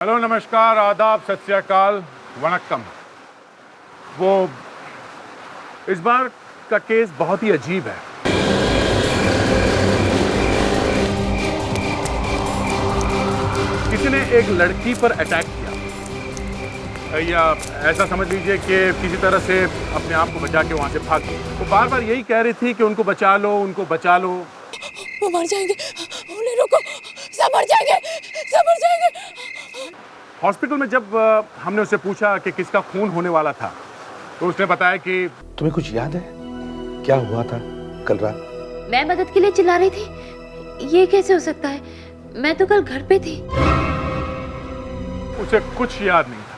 Hello, नमस्कार, आदाब, सत श्री अकाल, वनक्कम। वो इस बार का केस बहुत ही अजीब है। किसी ने एक लड़की पर अटैक किया, या ऐसा समझ लीजिए कि किसी तरह से अपने आप को बचा के वहां से भाग गई। वो बार बार यही कह रही थी कि उनको बचा लो, उनको बचा लो। वो मर जाएंगे, उन्हें रोको, सब मर जाएंगे, सब मर जाएंगे। हॉस्पिटल में जब हमने उससे पूछा कि किसका खून होने वाला था, तो उसने बताया कि तुम्हें कुछ याद है क्या हुआ था कल रात? मैं मदद के लिए चिल्ला रही थी। ये कैसे हो सकता है? मैं तो कल घर पे थी। उसे कुछ याद नहीं था,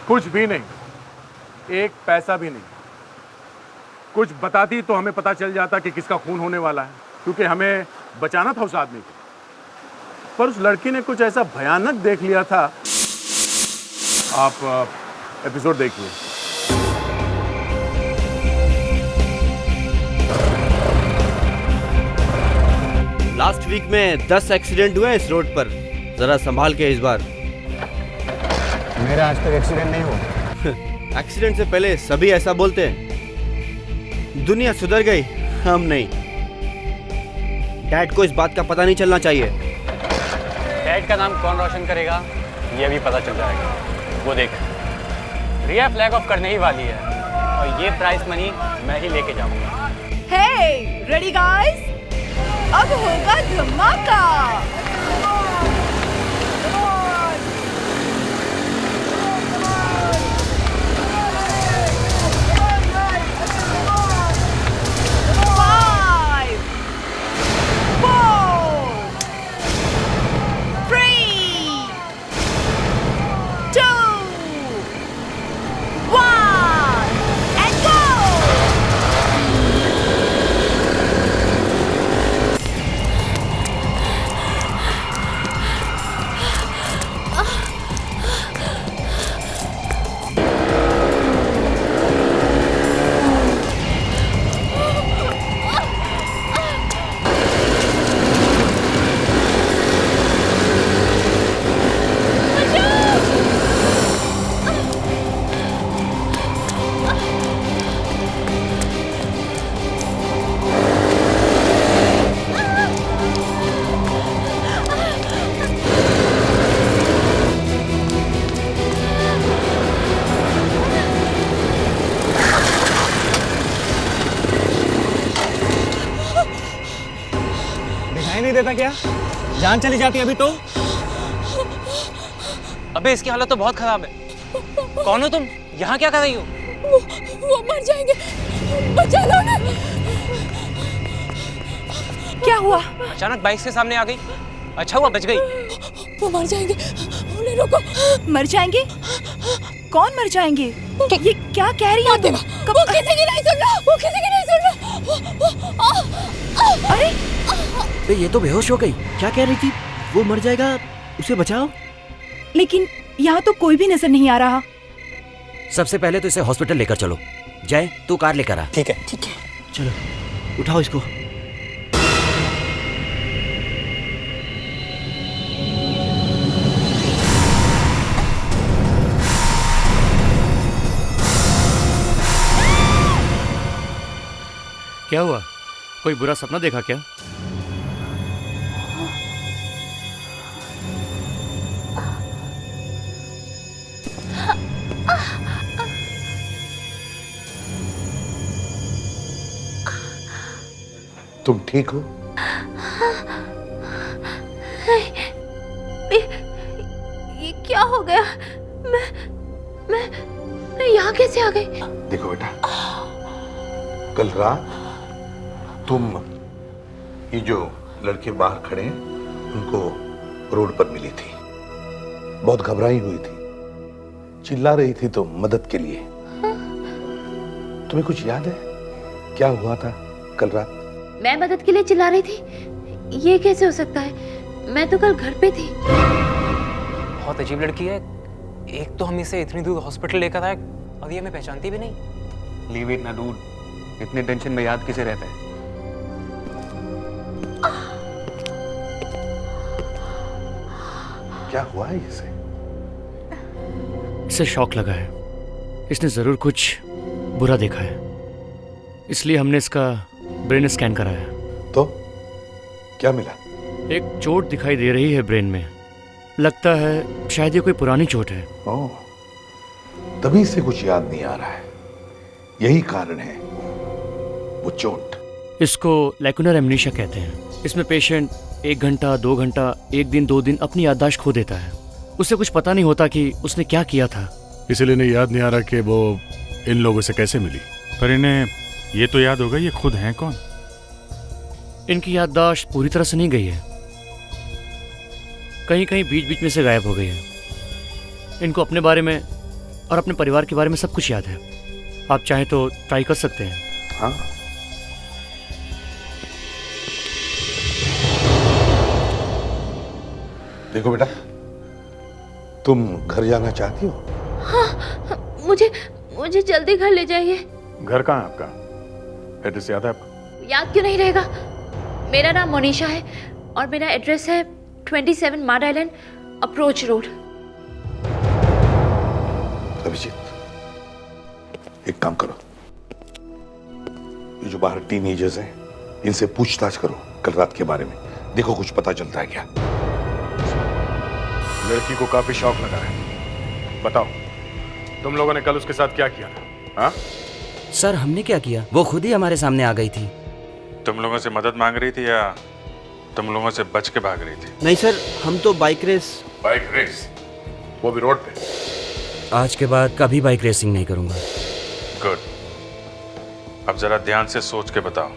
कुछ भी नहीं, एक पैसा भी नहीं। कुछ बताती तो हमें पता चल जाता कि किसका खून होने वाला है, क्योंकि हमें बचाना था उस आदमी को। पर उस लड़की ने कुछ ऐसा भयानक देख लिया था। आप एपिसोड देखिए। लास्ट वीक में 10 एक्सीडेंट हुए इस रोड पर। जरा संभाल के इस बार। मेरा आज तक एक्सीडेंट नहीं हुआ। एक्सीडेंट से पहले सभी ऐसा बोलते हैं। दुनिया सुधर गई, हम नहीं। डैड को इस बात का पता नहीं चलना चाहिए। डैड का नाम कौन रोशन करेगा ये भी पता चल जाएगा। वो देख, रिया फ्लैग ऑफ करने ही वाली है और ये प्राइस मनी मैं ही लेके जाऊंगा। हे, रेडी गाइस? अब होगा धमाका। दिखाई नहीं देता क्या? जान चली जाती अभी तो। अबे इसकी हालत तो बहुत खराब है। कौन हो तुम? यहाँ क्या कर रही हो? वो मर जाएंगे, बचा लो ना। क्या हुआ? अचानक बाइक के सामने आ गई। अच्छा हुआ बच गई। वो मर जाएंगे, उन्हें रोको। मर जाएंगे? कौन मर जाएंगे? ये क्या कह रही हो तुम? वो किसी की नहीं सुन रहा, वो किसी की नहीं सुन रहा। अरे ये तो बेहोश हो गई। क्या कह रही थी? वो मर जाएगा, उसे बचाओ। लेकिन यहाँ तो कोई भी नजर नहीं आ रहा। सबसे पहले तो इसे हॉस्पिटल लेकर चलो। जय, तू कार लेकर आ। ठीक है। चलो, उठाओ इसको। क्या हुआ? कोई बुरा सपना देखा क्या? तुम ठीक हो? ये क्या हो गया? मैं यहाँ कैसे आ गई? देखो बेटा, कल रात तुम ये जो लड़के बाहर खड़े हैं उनको रोड पर मिली थी। बहुत घबराई हुई थी, चिल्ला रही थी तो मदद के लिए। तुम्हें कुछ याद है क्या हुआ था कल रात? मैं मदद के लिए चिल्ला रही थी। ये कैसे हो सकता है? मैं तो कल घर पे थी। बहुत अजीब लड़की है। एक तो हम इसे इतनी दूर हॉस्पिटल लेकर आए और ये हमें पहचानती भी नहीं। लीव इट ना डूड, इतने टेंशन में याद किसे रहता है? क्या हुआ है इसे? इसे शॉक लगा है। इसने ज़रूर कुछ बुरा देखा है, इसलिए हमने इसका ब्रेन स्कैन कराया। तो क्या मिला? एक चोट दिखाई दे रही है ब्रेन में। लगता है शायद ये कोई पुरानी चोट है। ओह, तभी से कुछ याद नहीं आ रहा है। यही कारण है वो चोट। इसको लैकुनर एमनीशिया कहते हैं। इसमें पेशेंट 1 घंटा 2 घंटा 1 दिन 2 दिन अपनी याददाश्त खो देता है। उसे कुछ पता नहीं होता कि उसने क्या किया था। इसलिए इन्हें याद नहीं आ रहा कि वो इन लोगों से कैसे मिली। पर इन्हें ये तो याद होगा ये खुद हैं कौन। इनकी याददाश्त पूरी तरह से नहीं गई है, कहीं कहीं बीच बीच में से गायब हो गई है। इनको अपने बारे में और अपने परिवार के बारे में सब कुछ याद है। आप चाहें तो ट्राई कर सकते हैं। हाँ, देखो बेटा, तुम घर जाना चाहती हो? हाँ, मुझे जल्दी घर ले जाइए। घर कहाँ है आपका? एड्रेस याद है आपका? याद क्यों नहीं रहेगा? मेरा नाम मोनिशा है और मेरा एड्रेस है 27 माड आइलैंड अप्रोच रोड। अभिजीत, एक काम करो, ये जो बाहर टीनेजर्स हैं इनसे पूछताछ करो कल रात के बारे में। देखो कुछ पता चलता है क्या। लड़की को काफी शौक लगा है। बताओ, तुम लोगों ने कल उसके साथ क्या किया था? हाँ? सर, हमने क्या किया? वो खुद ही हमारे सामने आ गई थी। तुम लोगों से मदद मांग रही थी या तुम लोगों से बच के भाग रही थी? नहीं सर, हम तो बाइक रेस। Bike race? वो भी रोड पे? आज के बाद कभी बाइक रेसिंग नहीं करूंगा। गुड। अब जरा ध्यान से सोच के बताओ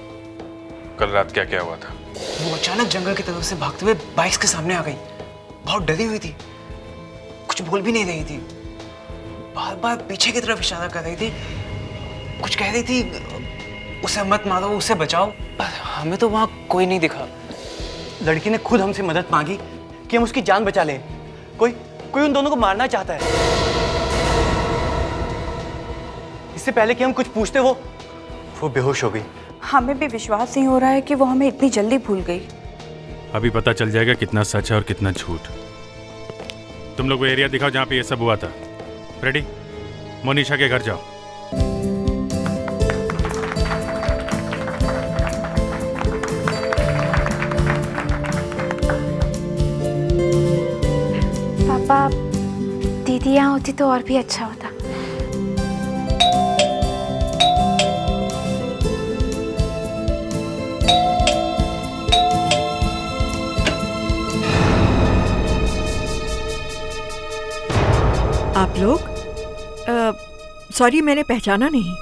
कल रात क्या क्या हुआ था। वो अचानक जंगल की तरफ से भागते हुए बाइक्स के सामने आ गई। बहुत डरी हुई थी, कुछ बोल भी नहीं रही थी, बार बार पीछे की तरफ इशारा कर रही थी, कुछ कह रही थी उसे मत मारो, उसे बचाओ। पर हमें तो वहाँ कोई नहीं दिखा। लड़की ने खुद हमसे मदद मांगी कि हम उसकी जान बचा लें। कोई उन दोनों को मारना चाहता है। इससे पहले कि हम कुछ पूछते वो बेहोश हो गई। हमें भी विश्वास नहीं हो रहा है कि वो हमें इतनी जल्दी भूल गई। अभी पता चल जाएगा कितना सच है और कितना झूठ। तुम लोग वो एरिया दिखाओ जहाँ पे ये सब हुआ था। रेडी? मोनिशा के घर जाओ। पापा, दीदी यहाँ होती तो और भी अच्छा होता। आप लोग? सॉरी, मैंने पहचाना नहीं।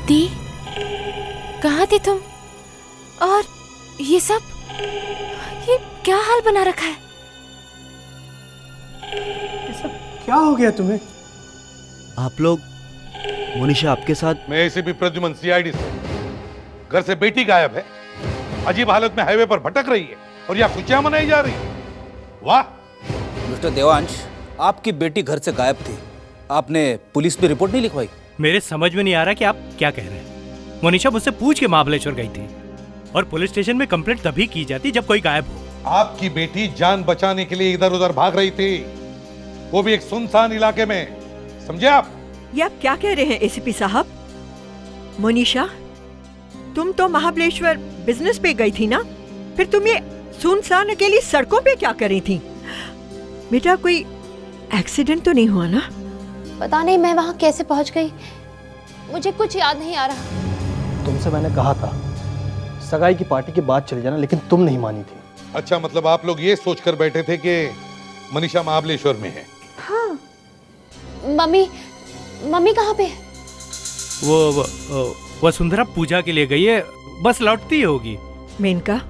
दी, कहाँ थी तुम? और ये सब, ये क्या हाल बना रखा है? ये सब क्या हो गया तुम्हें? आप लोग, मोनिशा आपके साथ? मैं एसीपी प्रद्युमन, सीआईडी से। घर से बेटी गायब है, अजीब हालत में हाईवे पर भटक रही है और यहाँ खुशियां मनाई जा रही है। वाह! मिस्टर देवांश, आपकी बेटी घर से गायब थी, आपने पुलिस में रिपोर्ट नहीं लिखवाई? मेरे समझ में नहीं आ रहा कि आप क्या कह रहे हैं। मोनिशा मुझसे पूछ के महाबलेश्वर गई थी और पुलिस स्टेशन में कंप्लेंट तभी की जाती जब कोई गायब हो। आपकी बेटी जान बचाने के लिए इधर उधर भाग रही थी, वो भी एक सुनसान इलाके में, समझे आप? ये आप क्या कह रहे हैं एसीपी साहब? मोनिशा, तुम तो महाबलेश्वर बिजनेस पे गई थी ना, फिर तुम ये सुनसान अकेली सड़कों पे क्या कर रही थी? बेटा, कोई एक्सीडेंट तो नहीं हुआ ना? पता नहीं मैं वहाँ कैसे पहुँच गई, मुझे कुछ याद नहीं आ रहा। तुमसे मैंने कहा था सगाई की पार्टी के बाद चले जाना, लेकिन तुम नहीं मानी थी। अच्छा, मतलब आप लोग ये सोचकर बैठे थे कि मनीषा महाबलेश्वर में है? हाँ। मम्मी कहाँ पे? वो वसुंधरा पूजा के लिए गई है, बस लौटती होगी। मेनका,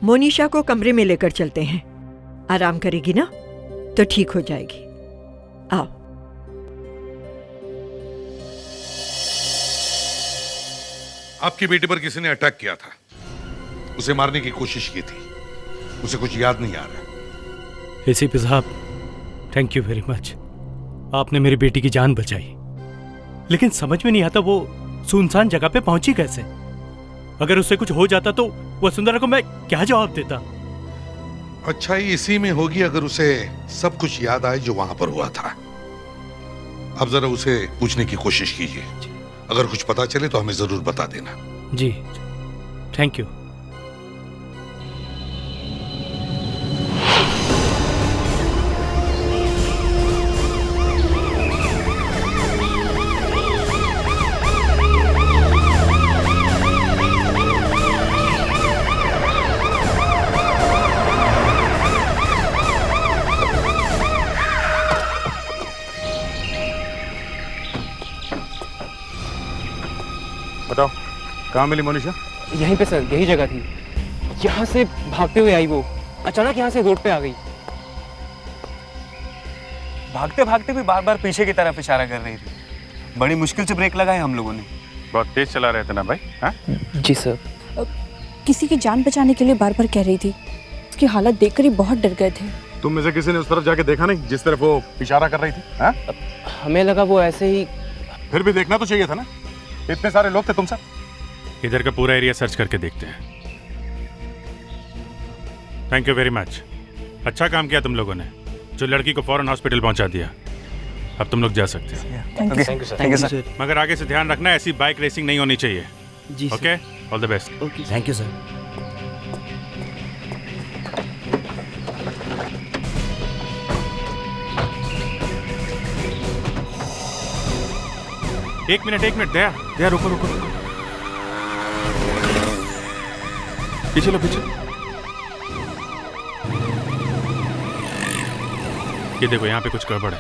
मोनिशा को कमरे में लेकर चलते हैं, आराम करेगी ना तो ठीक हो जाएगी। आओ। आपकी बेटी पर किसी ने अटैक किया था, उसे मारने की कोशिश की थी, उसे कुछ याद नहीं आ रहा। एसीपी साहब, थैंक यू वेरी मच। आपने मेरी बेटी की जान बचाई, लेकिन समझ में नहीं आता वो सुनसान जगह पे पहुंची कैसे। अगर उससे कुछ हो जाता तो वसुंधरा को मैं क्या जवाब देता। अच्छाई इसी में होगी अगर उसे सब कुछ याद आए जो वहां पर हुआ था। अब जरा उसे पूछने की कोशिश कीजिए, अगर कुछ पता चले तो हमें जरूर बता देना। जी, थैंक यू। बताओ, कहाँ मिली मोनिशा? यहीं पे सर, यही जगह थी। यहाँ से भागते हुए आई वो, अचानक यहाँ से रोड पे आ गई। भागते भागते भी बार बार पीछे की तरफ इशारा कर रही थी। बड़ी मुश्किल से ब्रेक लगाए हम लोगों ने। बहुत तेज चला रहे थे ना भाई? हाँ? जी सर। किसी की जान बचाने के लिए बार बार कह रही थी। उसकी हालत देखकर ही बहुत डर गए थे। तुम में से किसी ने उस तरफ जाके देखा नहीं जिस तरफ वो इशारा कर रही थी? हाँ? हमें लगा वो ऐसे ही। फिर भी देखना तो चाहिए था ना, इतने सारे लोग थे तुम सब। इधर का पूरा एरिया सर्च करके देखते हैं। Thank you very much. अच्छा काम किया तुम लोगों ने, जो लड़की को फौरन हॉस्पिटल पहुंचा दिया। अब तुम लोग जा सकते हो। Thank you sir. मगर आगे से ध्यान रखना, ऐसी बाइक रेसिंग नहीं होनी चाहिए। जी okay, all the best. Thank you sir. एक मिनट दया रुको। पीछे लो, पीछे। ये देखो, यहाँ पे कुछ गड़बड़ है।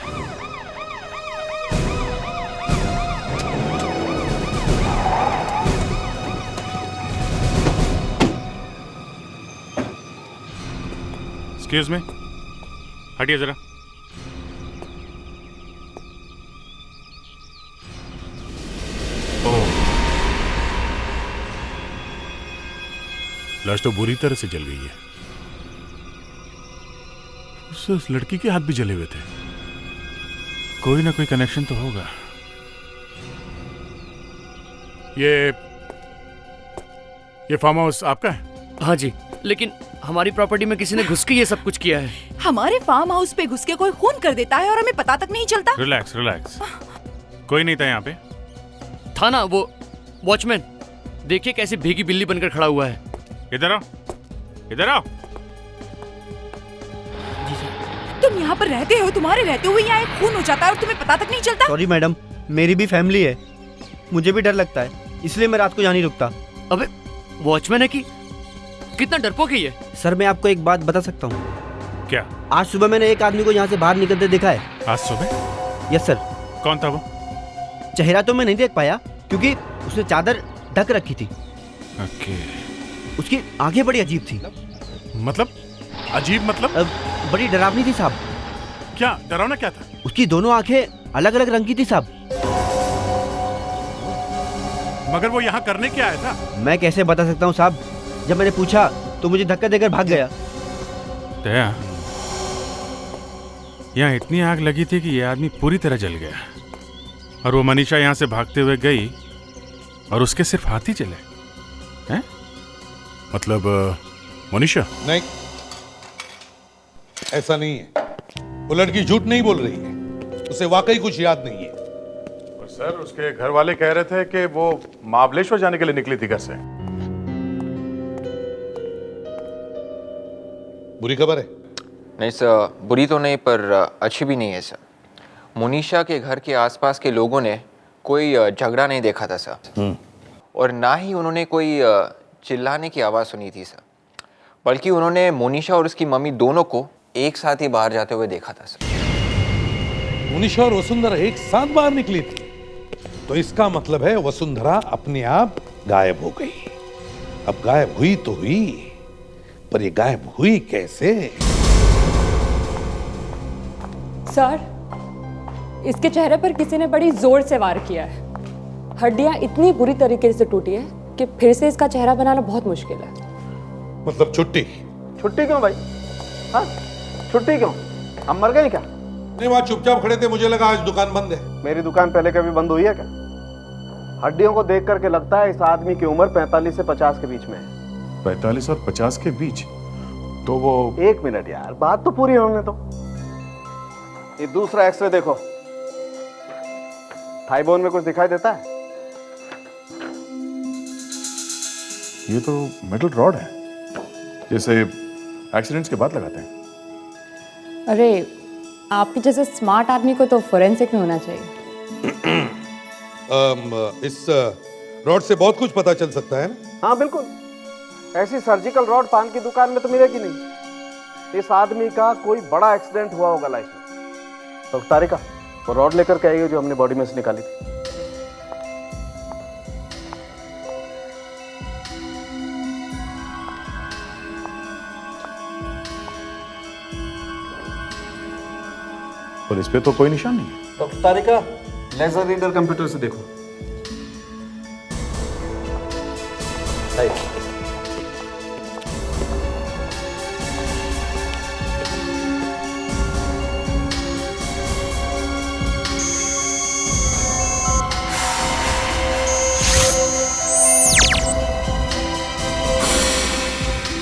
एक्सक्यूज मी, हटिए जरा। लाश तो बुरी तरह से जल गई है। उस लड़की के हाथ भी जले हुए थे। कोई ना कोई कनेक्शन तो होगा। ये फार्म हाउस आपका है? हाँ जी, लेकिन हमारी प्रॉपर्टी में किसी ने घुस के ये सब कुछ किया है। हमारे फार्म हाउस पे घुस के कोई खून कर देता है और हमें पता तक नहीं चलता। रिलैक्स। कोई नहीं था यहाँ पे। था ना वो वॉचमैन, देखिए कैसे भीगी बिल्ली बनकर खड़ा हुआ है। इधर आओ। तुम यहाँ पर रहते हो, तुम्हारे रहते हुए यहाँ एक खून हो जाता है और तुम्हें पता तक नहीं चलता। सॉरी मैडम, मेरी भी फैमिली है, मुझे भी डर लगता है, इसलिए मैं रात को यहाँ नहीं रुकता। अबे वॉचमैन है कि कितना डरपोक है ये। सर मैं आपको एक बात बता सकता हूँ? क्या? आज सुबह मैंने एक आदमी को यहाँ से बाहर निकलते देखा है। आज सुबह? Yes sir. कौन था वो? चेहरा तो मैं नहीं देख पाया क्योंकि उसने चादर ढक रखी थी। ओके। उसकी आंखें बड़ी अजीब थी। मतलब? अजीब मतलब? बड़ी डरावनी थी साहब। क्या डरावना क्या था? उसकी दोनों आंखें अलग अलग रंग की थी साहब। मगर वो यहाँ करने क्या आया था? मैं कैसे बता सकता हूँ साहब, जब मैंने पूछा तो मुझे धक्का देकर भाग गया। दया, यहाँ इतनी आग लगी थी कि ये आदमी पूरी तरह जल गया, और वो मनीषा यहाँ से भागते हुए गई और उसके सिर्फ हाथ ही जले हैं? मतलब मनीषा? नहीं, ऐसा नहीं है। वो लड़की झूठ नहीं बोल रही है, उसे वाकई कुछ याद नहीं है। सर, उसके घर वाले कह रहे थे कि वो महाबलेश्वर जाने के लिए निकली थी घर से। बुरी खबर है? नहीं सर, बुरी तो नहीं पर अच्छी भी नहीं है सर। मोनिशा के घर के आसपास के लोगों ने कोई झगड़ा नहीं देखा था सर, और ना ही उन्होंने कोई चिल्लाने की आवाज़ सुनी थी सर, बल्कि उन्होंने मोनिशा और उसकी मम्मी दोनों को एक साथ ही बाहर जाते हुए देखा था सर। मोनिशा और वसुंधरा एक साथ बाहर निकली थी, तो इसका मतलब है वसुंधरा अपने आप गायब हो गई। अब गायब हुई तो हुई, पर ये गायब हुई कैसे? सर, इसके चेहरे पर किसी ने बड़ी जोर से वार किया है। हड्डियां इतनी बुरी तरीके से टूटी है कि फिर से इसका चेहरा बनाना बहुत मुश्किल है। मतलब छुट्टी? छुट्टी क्यों भाई? हाँ, छुट्टी क्यों? हम मर गए क्या? नहीं, वहां चुपचाप खड़े थे, मुझे लगा आज दुकान बंद है। मेरी दुकान पहले कभी बंद हुई है क्या? हड्डियों को देख करके लगता है इस आदमी की उम्र 45 से 50 के बीच में है। 45 और 50 के बीच? तो वो 1 मिनट यार, बात तो पूरी होने दो। ये दूसरा एक्सरे देखो, थाई बोन में कुछ दिखाई देता है? ये तो मेटल रॉड है, जैसे एक्सीडेंट्स के बाद लगाते हैं। अरे आपके जैसे स्मार्ट आदमी को तो फोरेंसिक में होना चाहिए। इस रॉड से बहुत कुछ पता चल सकता है ना? हाँ बिल्कुल, ऐसी सर्जिकल रॉड पान की दुकान में तो मिलेगी नहीं। इस आदमी का कोई बड़ा एक्सीडेंट हुआ होगा लाइफ में। तो तारिका, वो रॉड लेकर के आई हो जो हमने बॉडी में से निकाली थी। और इस पे तो कोई निशान नहीं है। तो तारिका, लेजर रीडर कंप्यूटर से देखो।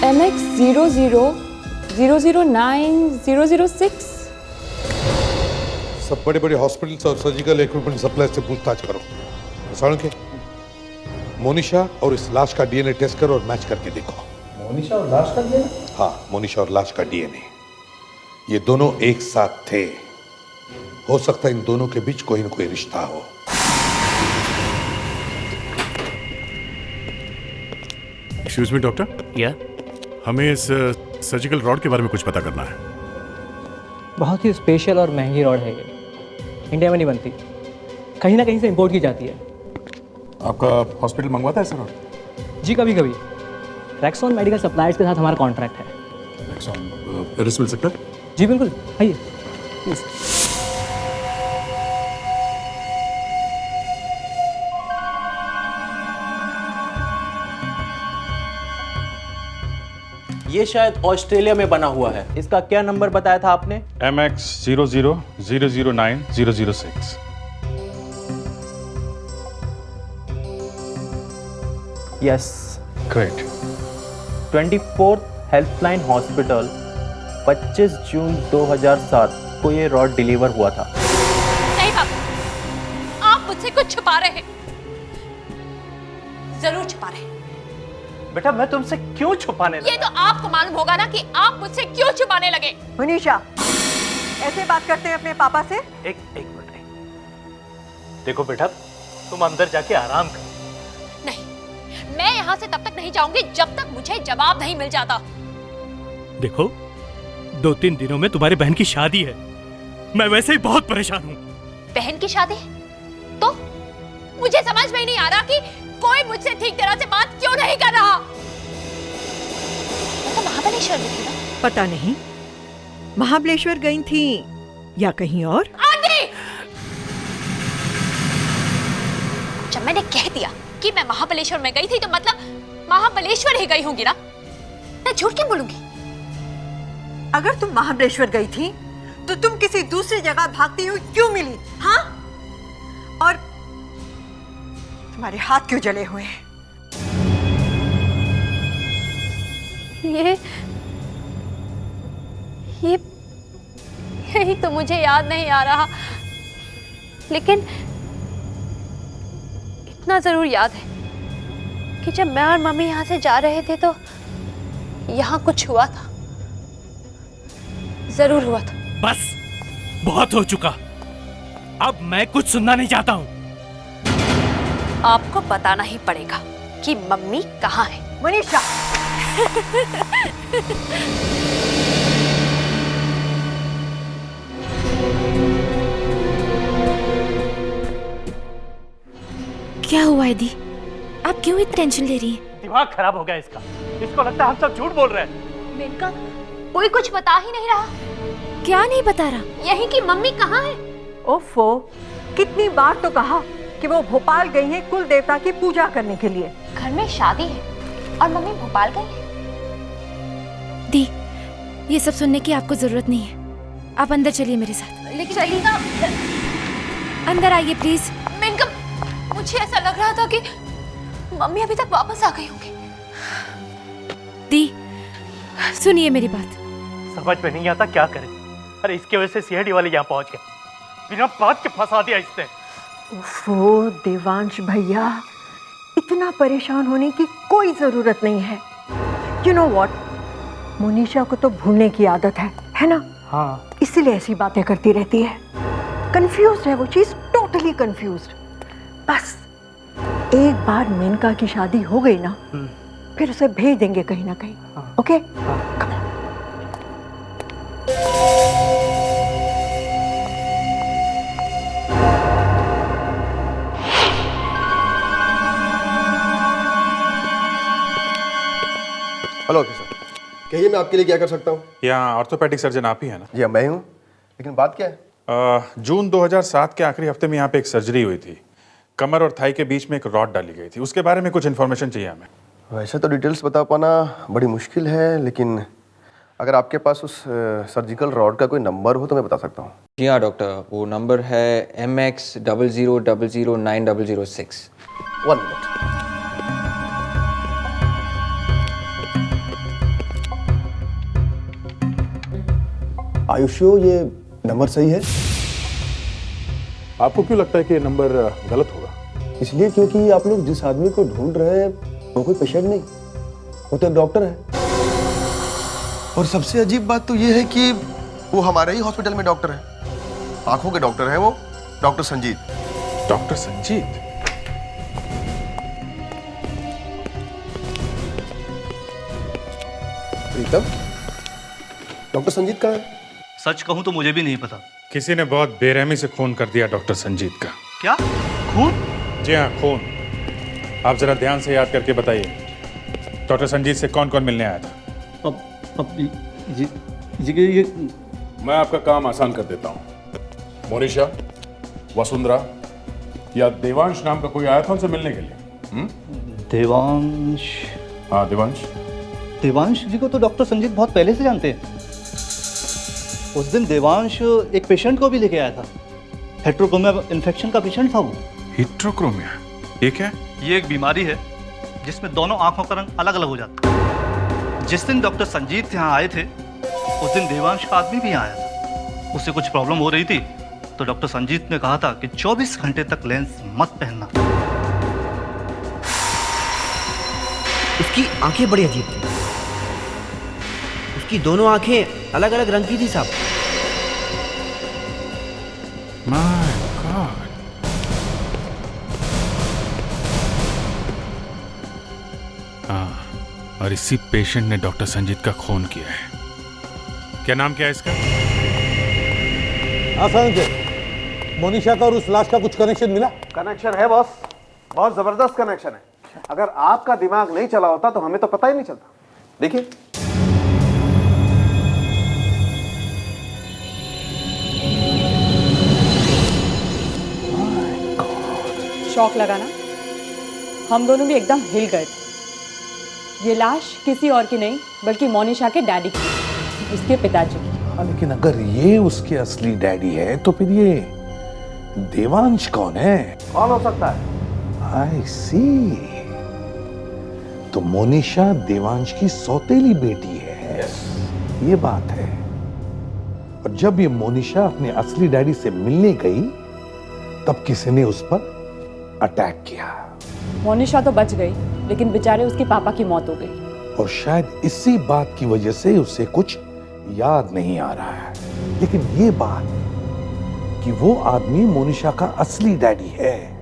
MX 00009006। सब बड़े बड़े हॉस्पिटल्स और सर्जिकल इक्विपमेंट सप्लाई से पूछताछ करो। के मोनिशा और इस लाश का डीएनए टेस्ट करो और मैच करके देखो। मोनिशा और लाश का डीएनए? हाँ, मोनिशा और लाश का डीएनए। ये दोनों एक साथ थे। हो सकता है इन दोनों के बीच कोई न कोई रिश्ता हो। Excuse me doctor. या हमें इस सर्जिकल रॉड के बारे में कुछ पता करना है। बहुत ही स्पेशल और महंगी रॉड है ये, इंडिया में नहीं बनती, कहीं ना कहीं से इंपोर्ट की जाती है। आपका हॉस्पिटल मंगवाता है सर रॉड? जी कभी कभी। रैक्सॉन मेडिकल सप्लायर्स के साथ हमारा कॉन्ट्रैक्ट है। एड्रेस मिल सकता है? जी बिल्कुल, आइए प्लीज। ये शायद ऑस्ट्रेलिया में बना हुआ है। इसका क्या नंबर बताया था आपने? MX 00009006। Yes, great. 24th helpline hospital, 25 जून 2007 को ये रॉड डिलीवर हुआ था। नहीं बाबू, आप मुझसे कुछ छुपा रहे हैं, जरूर छुपा रहे हैं। बेटा मैं तुमसे क्यों छुपाने लगा? ये तो आपको मालूम होगा ना कि आप मुझसे क्यों छुपाने लगे। मनीषा, ऐसे बात करते हैं अपने पापा से? एक मिनट। देखो बेटा, तुम अंदर जाके आराम करो। नहीं, मैं यहाँ से तब तक नहीं जाऊंगी जब तक मुझे जवाब नहीं मिल जाता। देखो, 2-3 दिनों में तुम्हारी बहन की शादी है। मैं वैसे ही बहुत परेशान हूँ। बहन की शादी? तो मुझे समझ में ही नहीं आ रहा कि कोई मुझसे ठीक तरह से बात क्यों नहीं कर रहा। मैं तो महाबलेश्वर में थी ना। पता नहीं महाबलेश्वर गई थी या कहीं और। आंटी! जब मैंने कह दिया कि मैं महाबलेश्वर में गई थी तो मतलब महाबलेश्वर ही गई होंगी ना। मैं झूठ क्यों बोलूंगी? अगर तुम महाबलेश्वर गई थी तो तुम किसी दूसरी जगह भागती हुई क्यों मिली? हाँ, और तुम्हारे हाथ क्यों जले हुए हैं? यही तो मुझे याद नहीं आ रहा, लेकिन इतना जरूर याद है कि जब मैं और मम्मी यहाँ से जा रहे थे तो यहाँ कुछ हुआ था, जरूर हुआ था। बस, बहुत हो चुका। अब मैं कुछ सुनना नहीं चाहता हूँ। आपको बताना ही पड़ेगा कि मम्मी कहाँ है। मनीषा! क्या हुआ दीदी? आप क्यों इतनी टेंशन ले रही हैं? दिमाग खराब हो गया इसका। इसको लगता है हम सब झूठ बोल रहे हैं। मेनका, कोई कुछ बता ही नहीं रहा। क्या नहीं बता रहा? यही कि मम्मी कहाँ है। ओफो, कितनी बार तो कहा कि वो भोपाल गई हैं कुल देवता की पूजा करने के लिए। घर में शादी है और मम्मी भोपाल गई है। दी, ये सब सुनने की आपको जरूरत नहीं है। आप अंदर चलिए मेरे साथ। लेकिन चलिए, अंदर आइए प्लीज। मुझे ऐसा लग रहा था कि मम्मी अभी तक वापस आ गई होंगी। दी, सुनिए मेरी बात। समझ में नहीं आता क्या करें। अरे इसकी वजह से सीआईडी वाले यहाँ पहुंच गए, बिना बात के फंसा दिया इसने। वो देवांश भैया, इतना परेशान होने की कोई जरूरत नहीं है। यू नो व्हाट, मोनिशा को तो भूलने की आदत है ना? हाँ। इसीलिए ऐसी बातें करती रहती है। कंफ्यूज्ड है वो, चीज टोटली कंफ्यूज्ड। बस एक बार मेनका की शादी हो गई ना, फिर उसे भेज देंगे कहीं ना कहीं। ओके? हेलो ऑफिसर, कहिए मैं आपके लिए क्या कर सकता हूँ? यहाँ ऑर्थोपेडिक सर्जन आप ही है ना? जी हाँ, मैं हूँ। लेकिन बात क्या है? जून 2007 के आखिरी हफ्ते में यहाँ पे एक सर्जरी हुई थी। कमर और थाई के बीच में एक रॉड डाली गई थी। उसके बारे में कुछ इन्फॉर्मेशन चाहिए हमें। वैसे तो डिटेल्स बता पाना बड़ी मुश्किल है, लेकिन अगर आपके पास उस सर्जिकल रॉड का कोई नंबर हो तो मैं बता सकता हूँ। जी हाँ डॉक्टर, वो नंबर है MX000906। 1 मिनट। आयुष्यो, ये नंबर सही है? आपको क्यों लगता है कि ये नंबर गलत होगा? इसलिए क्योंकि आप लोग जिस आदमी को ढूंढ रहे हैं वो कोई पेशेंट नहीं, वो तो एक डॉक्टर है। और सबसे अजीब बात तो ये है कि वो हमारे ही हॉस्पिटल में डॉक्टर है। आंखों के डॉक्टर है वो, डॉक्टर संजीत। डॉक्टर संजीत? प्रीतम, डॉक्टर संजीत कहाँ है? सच कहूं तो मुझे भी नहीं पता। किसी ने बहुत बेरहमी से खून कर दिया डॉक्टर संजीत का। क्या खून? जी हाँ, खून। आप जरा ध्यान से याद करके बताइए, डॉक्टर संजीत से कौन कौन मिलने आया था? अब ये मैं आपका काम आसान कर देता हूँ। मोनिशा, वसुंधरा या देवांश नाम का कोई आया था उनसे मिलने के लिए? देवांश? हाँ, देवांश। देवांश जी को तो डॉक्टर संजीत बहुत पहले से जानते हैं। उस दिन देवांश एक पेशेंट को भी लेके आया था। हेट्रोक्रोमिया इन्फेक्शन का पेशेंट था वो। हेट्रोक्रोमिया? ये क्या? ये एक बीमारी है जिसमें दोनों आंखों का रंग अलग अलग हो जाता है। जिस दिन डॉक्टर संजीत यहाँ आए थे, उस दिन देवांश का आदमी भी यहाँ आया था। उसे कुछ प्रॉब्लम हो रही थी, तो डॉक्टर संजीत ने कहा था कि 24 घंटे तक लेंस मत पहनना। उसकी आंखें बड़ी अजीब थी। उसकी दोनों आंखें अलग अलग रंग की थी साहब। My God. हाँ, और इसी पेशेंट ने डॉक्टर संजीत का खून किया है। क्या नाम क्या है इसका? हाँ संजय, मोनिशा का और उस लाश का कुछ कनेक्शन मिला? कनेक्शन है बॉस, बहुत जबरदस्त कनेक्शन है। अगर आपका दिमाग नहीं चला होता तो हमें तो पता ही नहीं चलता। देखिए, शौक लगा ना? हम दोनों भी एकदम हिल गए थे। ये लाश किसी और की नहीं बल्कि मोनिशा के डैडी की, उसके पिताजी की। लेकिन अगर ये उसके असली डैडी है तो फिर ये देवांश कौन है? कौन हो सकता है? आई सी। तो मोनिशा देवांश की सौतेली बेटी है। ये बात है। और जब ये मोनिशा अपने असली डैडी से मिलने गई, तब किसी ने उस पर अटैक किया। मोनिशा तो बच गई, लेकिन बेचारे उसके पापा की मौत हो गई। और शायद इसी बात की वजह से उसे कुछ याद नहीं आ रहा है। लेकिन ये बात कि वो आदमी मोनिशा का असली डैडी है,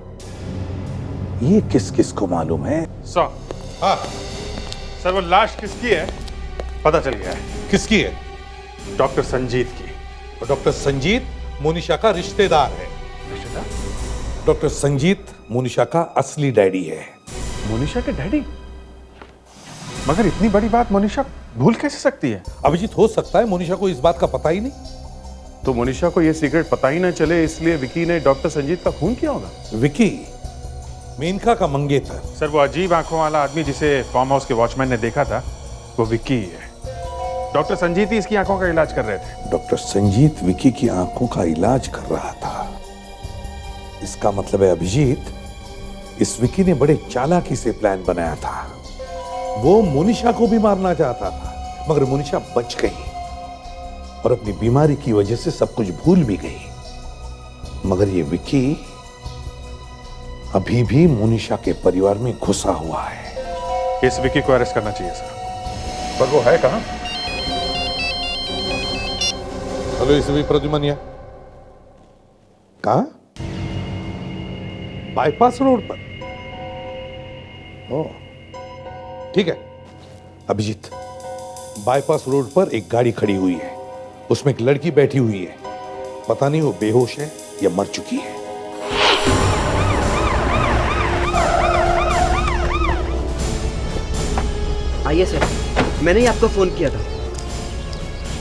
ये किस किस को मालूम है? हाँ सर, वो लाश किसकी है पता चल गया है। किसकी है? डॉक्टर संजीत की। और डॉक्टर संजीत मोनिशा का रिश्तेदार है। डॉक्टर संजीत मोनिशा का असली डैडी है। मोनिशा के डैडी? मगर इतनी बड़ी बात मोनिशा भूल कैसे सकती है? अभिजीत, हो सकता है मोनिशा को इस बात का पता ही नहीं। तो मोनिशा को यह सीक्रेट पता ही ना चले, इसलिए विकी ने डॉक्टर संजीत का खून किया होगा। विकी? मेनका का मंगेतर। सर वो अजीब आंखों वाला आदमी जिसे फार्म हाउस के वॉचमैन ने देखा था वो विक्की ही है। डॉक्टर संजीत ही इसकी आंखों का इलाज कर रहे थे। डॉक्टर संजीत विकी की आंखों का इलाज कर रहा था। इसका मतलब है अभिजीत, इस विकी ने बड़े चालाकी से प्लान बनाया था। वो मोनिशा को भी मारना चाहता था, मगर मोनिशा बच गई और अपनी बीमारी की वजह से सब कुछ भूल भी गई। मगर ये विकी अभी भी मोनिशा के परिवार में घुसा हुआ है। इस विकी को अरेस्ट करना चाहिए सर। पर वो है कहां? हेलो इसवी प्रद्युमनिया, कहां? बाईपास रोड पर। ओह ठीक है अभिजीत, बाईपास रोड पर एक गाड़ी खड़ी हुई है, उसमें एक लड़की बैठी हुई है। पता नहीं वो बेहोश है या मर चुकी है। आइए सर, मैंने ही आपको फोन किया था।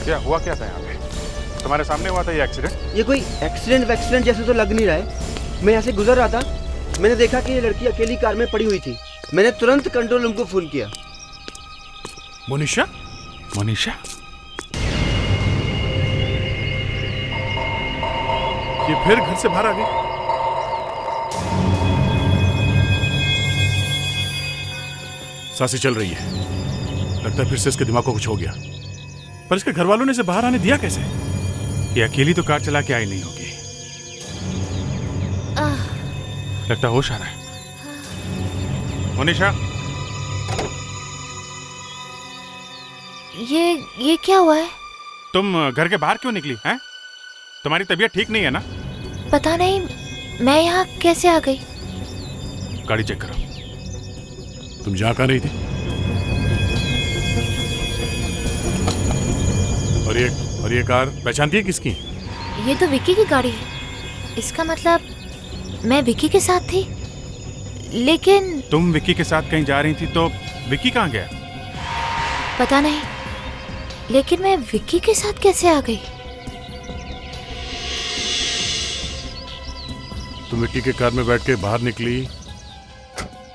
क्या हुआ क्या था यहाँ पे? तुम्हारे सामने हुआ था ये एक्सीडेंट? ये कोई एक्सीडेंट जैसे तो लग नहीं रहा है। मैं यहाँ से गुजर रहा था, मैंने देखा कि ये लड़की अकेली कार में पड़ी हुई थी। मैंने तुरंत कंट्रोल रूम को फोन किया। मोनिशा? मोनिशा? ये फिर घर से बाहर आ गई? सांसें चल रही है, लगता है फिर से इसके दिमाग को कुछ हो गया। पर इसके घर वालों ने इसे बाहर आने दिया कैसे? ये अकेली तो कार चला के आई नहीं होगी। लगता होश आ रहा है। मोनिशा, ये क्या हुआ है? तुम घर के बाहर क्यों निकली हैं? तुम्हारी तबीयत ठीक नहीं है ना? पता नहीं, मैं यहाँ कैसे आ गई? गाड़ी चेक करो। तुम जा कहाँ रही थी? और ये कार पहचानती है किसकी? ये तो विक्की की गाड़ी है। इसका मतलब मैं विक्की के साथ थी। लेकिन तुम विक्की के साथ कहीं जा रही थी तो विक्की कहाँ गया? पता नहीं, लेकिन मैं विक्की के साथ कैसे आ गई? तुम विक्की के कार में बैठ के बाहर निकली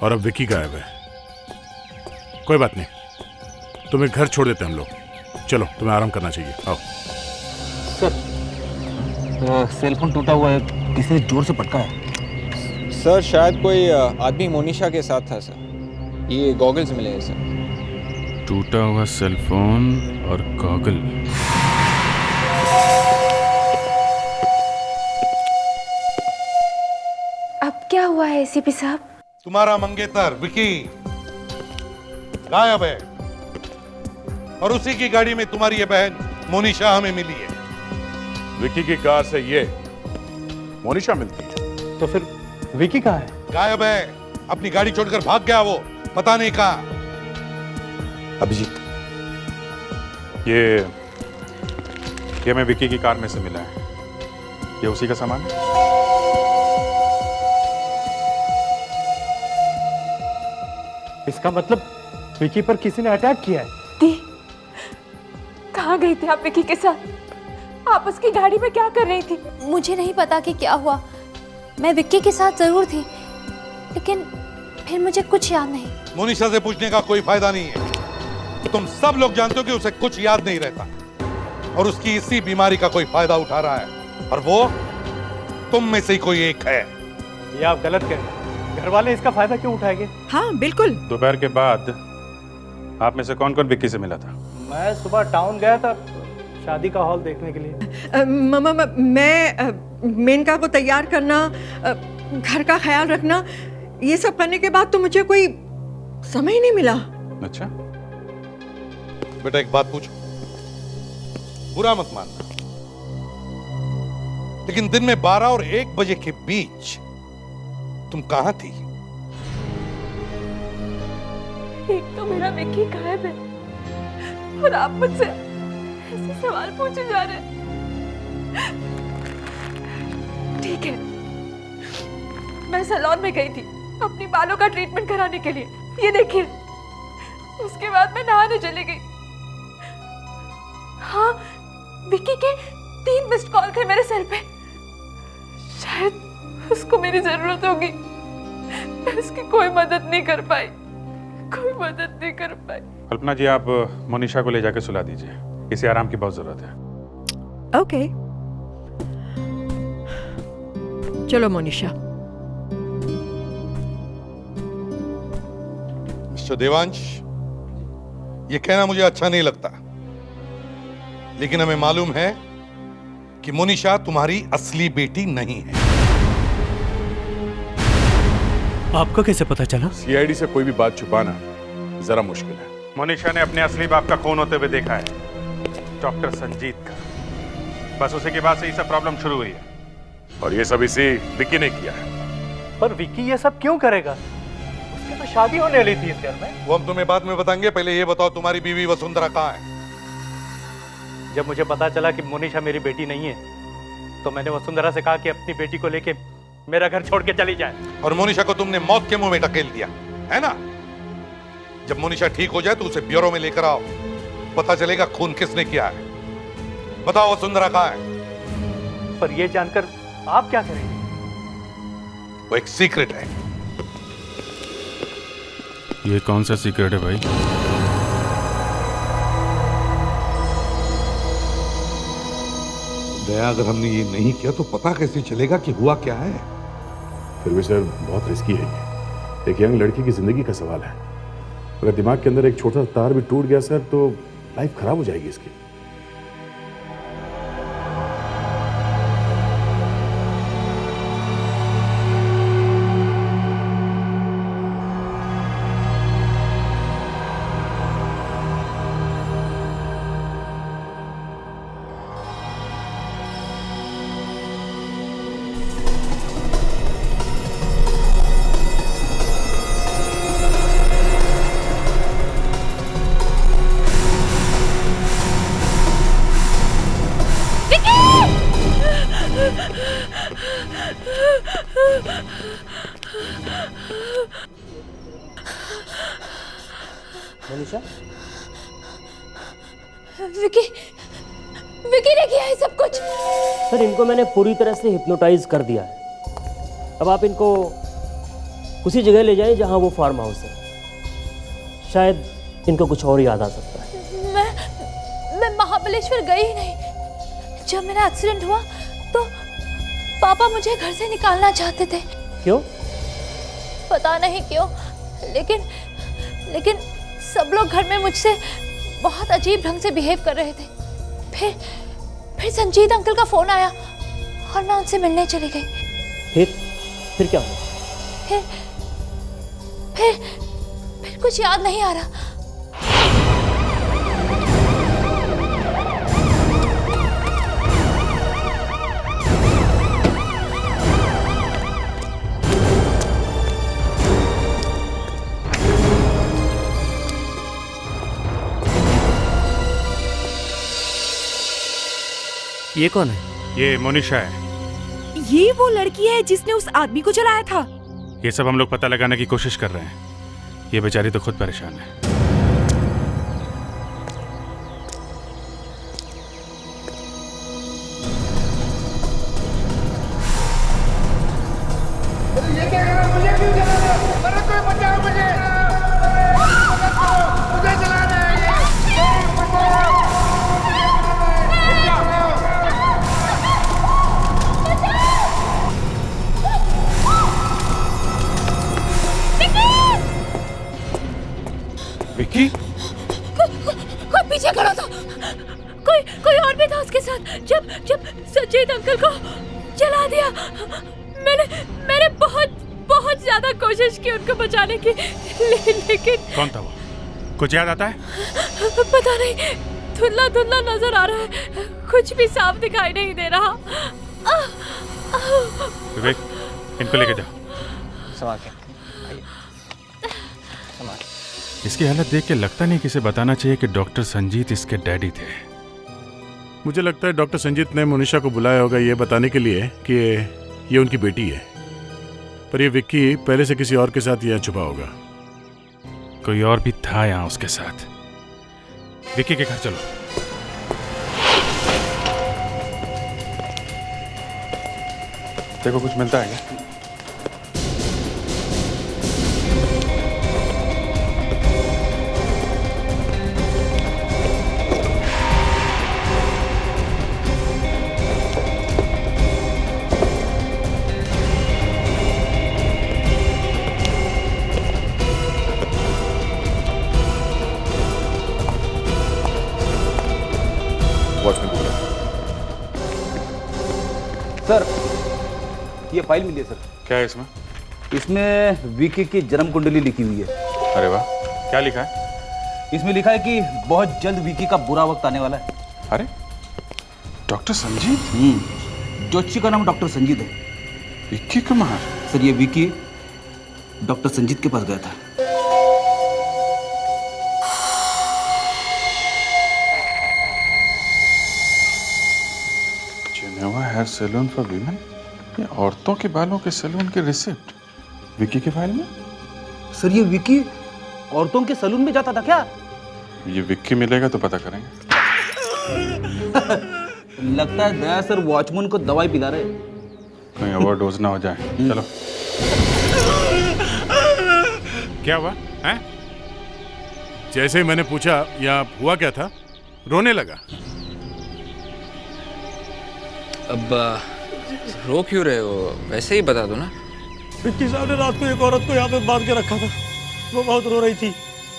और अब विक्की गायब है। कोई बात नहीं, तुम्हें घर छोड़ देते हम लोग। चलो, तुम्हें आराम करना चाहिए। आओ। सर, सेल फोन टूटा हुआ है, किसी ने जोर से पटका है। सर शायद कोई आदमी मोनिशा के साथ था सर। ये गॉगल्स मिले हैं सर। टूटा हुआ सेल फोन और गॉगल। अब क्या हुआ है एसीपी साहब? तुम्हारा मंगेतर विकी गायब है और उसी की गाड़ी में तुम्हारी ये बहन मोनिशा हमें मिली है। विकी की कार से ये मोनिशा मिलती है। तो फिर विकी कहाँ है? गायब है, अपनी गाड़ी छोड़कर भाग गया वो, पता नहीं कहाँ। अभिजीत, ये मैं विकी की कार में से मिला है। ये उसी का सामान है। इसका मतलब विकी पर किसी ने अटैक किया है। दी, कहाँ गई थी आप विकी के साथ? आप उसकी गाड़ी में क्या कर रही थी? मुझे नहीं पता कि क्या हुआ। मैं विक्की के साथ जरूर थी, लेकिन फिर मुझे कुछ याद नहीं। मोनिशा से पूछने का कोई फायदा नहीं है। तुम सब लोग जानते हो कि उसे कुछ याद नहीं रहता और उसकी इसी बीमारी का कोई फायदा उठा रहा है, और वो तुम में से ही कोई एक है। ये आप गलत कह रहे हैं। घर वाले इसका फायदा क्यों उठाएंगे? हाँ बिल्कुल। दोपहर के बाद आप में से कौन कौन विक्की से मिला था? मैं सुबह टाउन गया था शादी का हॉल देखने के लिए। मैं मेनका को तैयार करना, घर का ख्याल रखना, ये सब करने के बाद तो मुझे कोई समय ही नहीं मिला। अच्छा बेटा एक बात पूछो, बुरा मत मानना, लेकिन दिन में 12 और 1 बजे के बीच तुम कहां थी? एक तो मेरा विक्की गायब है और आप मुझसे ऐसे सवाल पूछे जा रहे हैं। ठीक है, मैं सैलून में गई थी अपनी बालों का ट्रीटमेंट कराने के लिए। ये देखिए, उसके बाद मैं नहाने चली गई। हाँ, विक्की के 3 मिस्ड कॉल थे मेरे सेल पे। शायद उसको मेरी जरूरत होगी। मैं उसकी कोई मदद नहीं कर पाई, कोई मदद नहीं कर पाई। कल्पना जी, आप मोनिशा को ले जाके सुला दीजिए, इसे आराम की बहुत जरूरत है। ओके, चलो मोनिशा। मिस्टर देवांश, ये कहना मुझे अच्छा नहीं लगता, लेकिन हमें मालूम है कि मोनिशा तुम्हारी असली बेटी नहीं है। आपको कैसे पता चला? सीआईडी से कोई भी बात छुपाना जरा मुश्किल है। मोनिशा ने अपने असली बाप का खून होते हुए देखा है, डॉक्टर संजीत का। बस उसी के बाद से ये सब प्रॉब्लम शुरू हुई है, और ये सब इसी विक्की ने किया है। पर विक्की ये सब क्यों करेगा? उसकी तो शादी होने वाली थी इस घर में। वो हम तुम्हें बाद में बताएंगे, पहले ये बताओ तुम्हारी बीवी वसुंधरा कहाँ है? जब मुझे पता चला कि मोनिशा मेरी बेटी नहीं है, तो मैंने वसुंधरा से कहा कि अपनी बेटी को लेके मेरा घर छोड़ के चली जाए। और मोनिशा को तुमने मौत के मुंह में ढकेल दिया, है ना? जब मोनिशा ठीक हो जाए तो उसे ब्यूरो में लेकर आओ, पता चलेगा खून किसने किया है। बताओ वसुंधरा कहाँ है? पर यह जानकर आप क्या करेंगे? वो एक सीक्रेट है। ये कौन सा सीक्रेट है भाई? दया, अगर हमने ये नहीं किया तो पता कैसे चलेगा कि हुआ क्या है? फिर भी सर बहुत रिस्की है ये। एक यंग लड़की की जिंदगी का सवाल है। अगर दिमाग के अंदर एक छोटा सा तार भी टूट गया सर, तो लाइफ खराब हो जाएगी इसकी। मोनिशा, विकी, विकी ने किया है सब कुछ। सर इनको मैंने पूरी तरह से हिप्नोटाइज कर दिया है। अब आप इनको उसी जगह ले जाएं जहां वो फार्म हाउस है, शायद इनको कुछ और याद आ सकता है। मैं महाबलेश्वर गई ही नहीं। जब मेरा एक्सीडेंट हुआ तो पापा मुझे घर से निकालना चाहते थे। क्यों? पता नहीं क्यों, लेकिन सब लोग घर में मुझसे बहुत अजीब ढंग से बिहेव कर रहे थे। फिर संजीत अंकल का फोन आया और मैं उनसे मिलने चली गई। फिर क्या हुआ? फिर कुछ याद नहीं आ रहा। ये कौन है? ये मोनिशा है। ये वो लड़की है जिसने उस आदमी को जलाया था। ये सब हम लोग पता लगाने की कोशिश कर रहे हैं। ये बेचारी तो खुद परेशान है। ये क्या कर रहा है? मुझे क्यों जला रहा है? अरे कोई बचाओ मुझे! मुझे जला रहा है ये! विक्की? कोई पीछे खड़ा था। कोई और भी था उसके साथ। जब संजीत अंकल को जला दिया, मैंने बहुत ज्यादा कोशिश की उनको बचाने की, लेकिन कौन था वो? कुछ याद आता है? पता नहीं, धुंधला नजर आ रहा है, कुछ भी साफ दिखाई नहीं दे रहा। विवेक, इनको लेके जाओ। संभाल के आइए। इसकी हालत देख के लगता नहीं कि इसे बताना चाहिए कि डॉक्टर संजीत इसके डैडी थे। मुझे लगता है डॉक्टर संजीत ने मोनिशा को बुलाया होगा ये बताने के लिए कि ये उनकी बेटी है, पर ये विक्की पहले से किसी और के साथ यहाँ छुपा होगा। कोई और भी था यहाँ उसके साथ। विक्की के घर चलो। देखो कुछ मिलता है क्या? ये फाइल मिली है सर। क्या है इसमें? इसमें विकी की जन्म कुंडली लिखी हुई है। अरे वाह, क्या लिखा है? इसमें लिखा है कि बहुत जल्द विकी का बुरा वक्त आने वाला है। अरे डॉक्टर संजीत? ज्योतिषी का नाम डॉक्टर संजीत है। विक्की कुमार? सर ये विकी डॉक्टर संजीत के पास गया था। Geneva hair salon for women? ये औरतों के बालों के सैलून की रिसिप्ट विक्की के फाइल में? सर ये विकी औरतों के सैलून में जाता था क्या? ये विक्की मिलेगा तो पता करेंगे। लगता है दया सर वॉचमैन को दवाई पिला रहे। कहीं ओवरडोज ना हो जाए। चलो। क्या हुआ है? जैसे ही मैंने पूछा या हुआ क्या था, रोने लगा। अब रो क्यों रहे हो? वैसे ही बता दो ना। विक्की साहब ने रात को एक औरत को यहाँ पे बांध के रखा था। वो बहुत रो रही थी,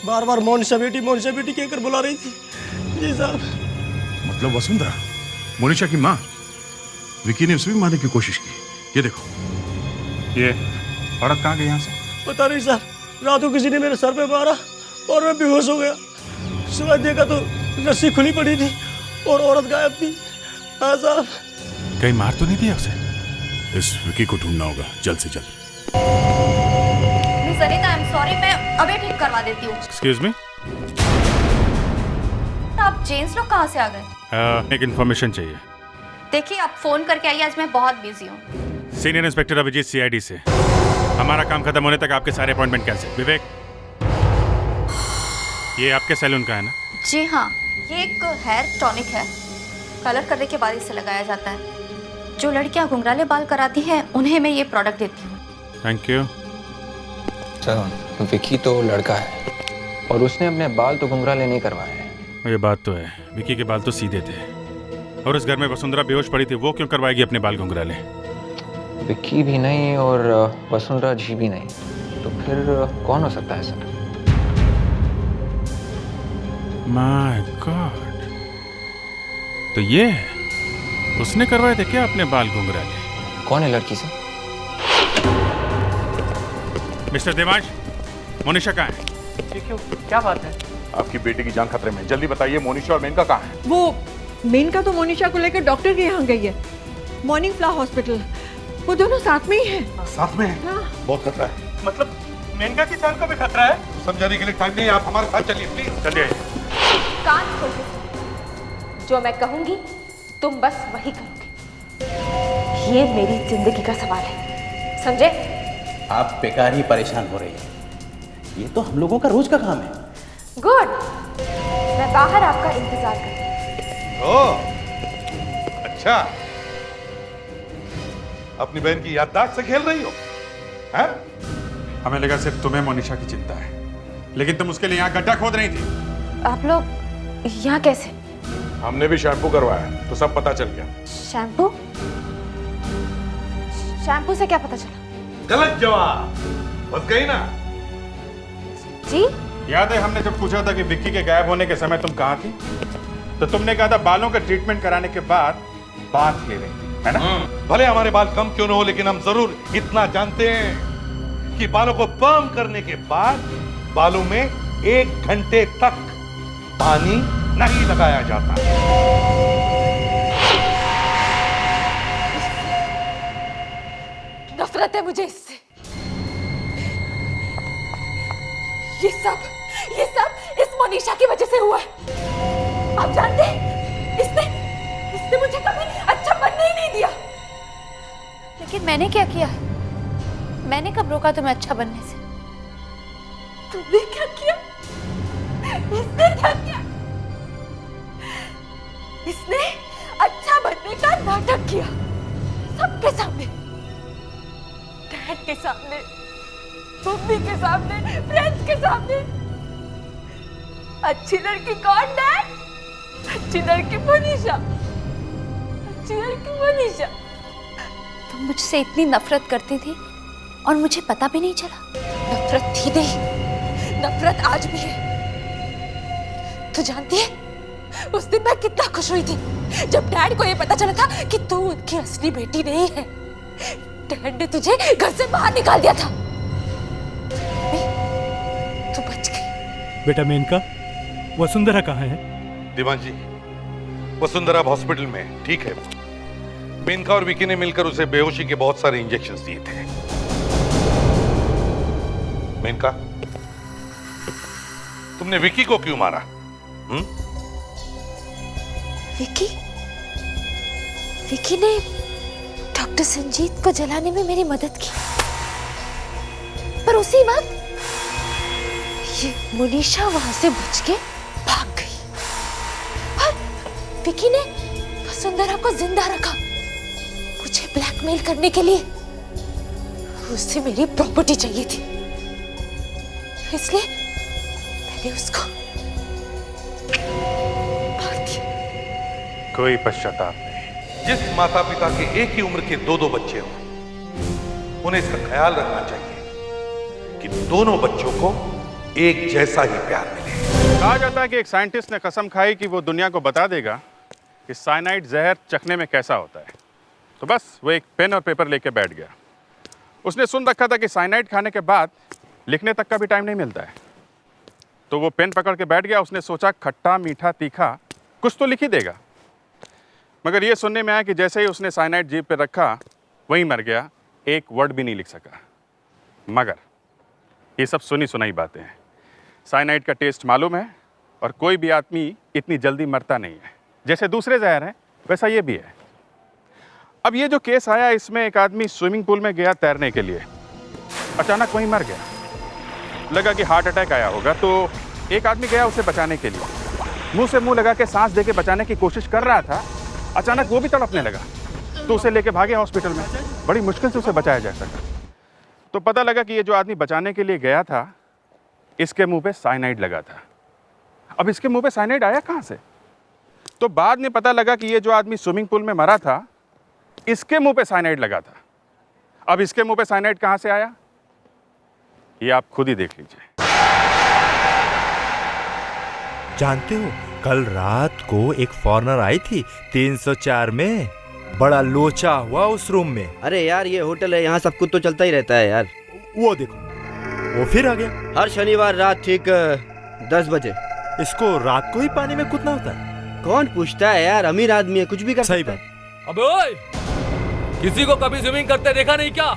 बार बार मोनिशा बेटी कहकर बुला रही थी। जी साहब। मतलब वसुंधरा, मोनिशा की माँ? विक्की ने उसे भी मारने की कोशिश की। ये देखो, ये औरत कहाँ गई यहाँ से? पता नहीं सर, रात को किसी ने मेरे सर पे मारा और मैं बेहोश हो गया। सुबह देखा तो रस्सी खुली पड़ी थी और औरत गायब थी। हाँ साहब। कहीं मार तो नहीं दिया उसे? इस विक्की को ढूंढना होगा जल्द से जल्द। Miss Anita, I am sorry, मैं अभी ठीक करवा देती हूँ। Excuse me? आप जेंट्स लोग कहाँ से आ गए? एक इन्फॉर्मेशन चाहिए। देखिए आप फोन करके आइए, आज मैं बहुत बिजी हूँ। सीनियर इंस्पेक्टर अभिजीत सीआईडी से। हमारा काम खत्म होने तक आपके सारे अपॉइंटमेंट कैंसिल। विवेक, ये आपके सैलून का है ना? जी हाँ, ये एक हेयर टॉनिक है। कलर करने के बाद इसे लगाया जाता है। जो लड़कियां घुंघराले बाल कराती हैं उन्हें मैं ये प्रोडक्ट देती हूँ। Thank you. सर, विक्की तो लड़का है और उसने अपने बाल तो घुंघराले नहीं करवाए हैं। ये बात तो है, विक्की के बाल तो सीधे थे और उस घर में वसुंधरा बेहोश पड़ी थी, वो क्यों करवाएगी अपने बाल घुंघराले? विक्की भी नहीं और वसुंधरा जी भी नहीं, तो फिर कौन हो सकता है सर? माय गॉड, तो ये है, उसने करवाए थे क्या अपने बाल घुंघराले? कौन है लड़की से? मिस्टर देवांश, मोनिशा कहाँ है? ये क्यों, क्या बात है? आपकी बेटी की जान खतरे में, जल्दी बताइए मोनिशा और मेनका कहाँ है? वो मेनका तो मोनिशा को लेकर डॉक्टर के यहाँ गई है, मॉर्निंग फ्लावर हॉस्पिटल। वो दोनों साथ में ही हैं। साथ में है? हाँ। बहुत खतरा है। मतलब मेनका की जान को भी खतरा है? समझाने के लिए टाइम नहीं है, आप हमारे साथ चलिए प्लीज। चलिए। कान खोल के, जो मैं कहूंगी तुम बस वही करोगे। ये मेरी जिंदगी का सवाल है, समझे? आप बेकार ही परेशान हो रही हैं। ये तो हम लोगों का रोज का काम है। गुड, मैं बाहर आपका इंतजार कर। ओह, अच्छा, अपनी बहन की याददाश्त से खेल रही हो? हैं? हमें लगा सिर्फ तुम्हें मोनिशा की चिंता है, लेकिन तुम उसके लिए यहाँ गड्ढा खोद रही थी। आप लोग यहाँ कैसे? हमने भी शैम्पू करवाया तो सब पता चल गया। शैम्पू? शैम्पू से क्या पता चला? गलत जवाब, बस गई ना? जी? याद है हमने जब पूछा था कि विक्की के गायब होने के समय तुम कहाँ थी, तो तुमने कहा था बालों का ट्रीटमेंट कराने के बाद बात ले रही थी, है ना? भले हमारे बाल कम क्यों न हो, लेकिन हम जरूर इतना जानते हैं कि बालों को पर्म करने के बाद बालों में 1 घंटे तक पानी नहीं लगाया जाता। नफरत है मुझे इससे। ये सब इस मोनिशा की वजह से हुआ है। आप जानते हैं, इसने मुझे कभी अच्छा बनने ही नहीं दिया। लेकिन मैंने क्या किया? मैंने कब रोका तुम्हें अच्छा बनने से? तुमने क्या किया? इसने क्या किया? इसने अच्छा बनने का नाटक किया, सबके सामने, डैड के सामने, मम्मी के सामने, फ्रेंड्स के सामने। अच्छी लड़की कौन डैड? अच्छी लड़की मोनिशा, अच्छी लड़की मोनिशा। तुम मुझसे इतनी नफरत करती थी और मुझे पता भी नहीं चला। नफरत थी नहीं, नफरत आज भी है। तू जानती है उस दिन मैं कितना खुश हुई थी जब डैड को ये पता चला था कि तू उनकी असली बेटी नहीं है। डैड ने तुझे घर से बाहर निकाल दिया था। तू बच गई। बेटा मेनका, वसुंधरा कहाँ है? दीवान जी, वसुंधरा अब हॉस्पिटल में है, ठीक है। मेनका और विकी ने मिलकर उसे बेहोशी के बहुत सारे इंजेक्शंस दिए थे। मेनका, तुमने विकी को क्यों मारा? विकी ने डॉक्टर संजीत को जलाने में मेरी मदद की, पर उसी वक्त ये मोनिशा वहां से बच के भाग गई और विकी ने वसुंधरा को जिंदा रखा मुझे ब्लैकमेल करने के लिए। उससे मेरी प्रॉपर्टी चाहिए थी, इसलिए मैंने उसको मार दिया। कोई पश्चाताप नहीं। जिस माता पिता के एक ही उम्र के दो बच्चे हों, उन्हें इसका ख्याल रखना चाहिए कि दोनों बच्चों को एक जैसा ही प्यार मिले। कहा जाता है कि एक साइंटिस्ट ने कसम खाई कि वो दुनिया को बता देगा कि साइनाइड जहर चखने में कैसा होता है। तो बस वो एक पेन और पेपर लेके बैठ गया। उसने सुन रखा था कि साइनाइड खाने के बाद लिखने तक का भी टाइम नहीं मिलता है। तो वो पेन पकड़ के बैठ गया। उसने सोचा खट्टा मीठा तीखा कुछ तो लिख ही देगा। मगर ये सुनने में आया कि जैसे ही उसने साइनाइड जीभ पे रखा वहीं मर गया, एक वर्ड भी नहीं लिख सका। मगर ये सब सुनी सुनाई बातें हैं। साइनाइड का टेस्ट मालूम है और कोई भी आदमी इतनी जल्दी मरता नहीं है। जैसे दूसरे जहर हैं वैसा ये भी है। अब ये जो केस आया, इसमें एक आदमी स्विमिंग पूल में गया तैरने के लिए, अचानक वहीं मर गया। लगा कि हार्ट अटैक आया होगा, तो एक आदमी गया उसे बचाने के लिए। मुंह से मुंह लगा के सांस दे के बचाने की कोशिश कर रहा था, अचानक वो भी तड़पने लगा, तो उसे लेके भागे हॉस्पिटल में। बड़ी मुश्किल से उसे बचाया जा सका। तो पता लगा कि ये जो आदमी बचाने के लिए गया था, इसके मुंह पे साइनाइड लगा था। अब इसके मुंह पे साइनाइड आया कहाँ से? तो बाद में पता लगा कि ये जो आदमी स्विमिंग पूल में मरा था, इसके मुंह पे साइनाइड लगा था। अब इसके मुंह पे साइनाइड कहाँ से आया, ये आप खुद ही देख लीजिए। जानते हो, कल रात को एक फॉरेनर आई थी 304 में। बड़ा लोचा हुआ उस रूम में। अरे यार, ये होटल है, यहाँ सब कुछ तो चलता ही रहता है यार। वो देखो, वो फिर आ गया। हर शनिवार रात ठीक 10 बजे। इसको रात को ही पानी में कूदना होता है? कौन पूछता है यार, अमीर आदमी है, कुछ भी कर सकता है। अबे ओए, किसी को कभी स्विमिंग करते देखा नहीं क्या?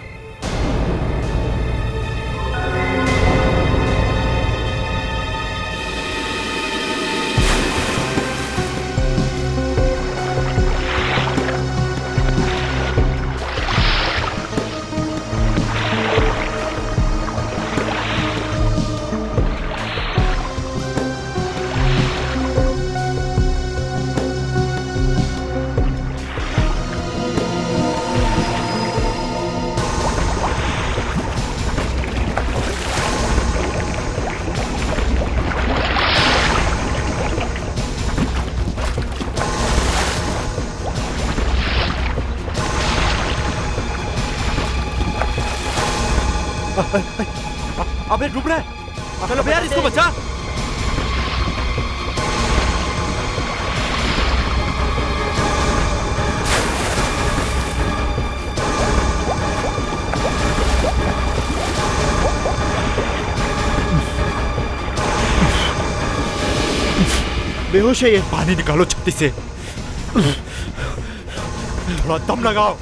अबे डूब रहा है। चलो यार, इसको बचा। बेहोश है ये। पानी निकालो छाती से, थोड़ा दम लगाओ।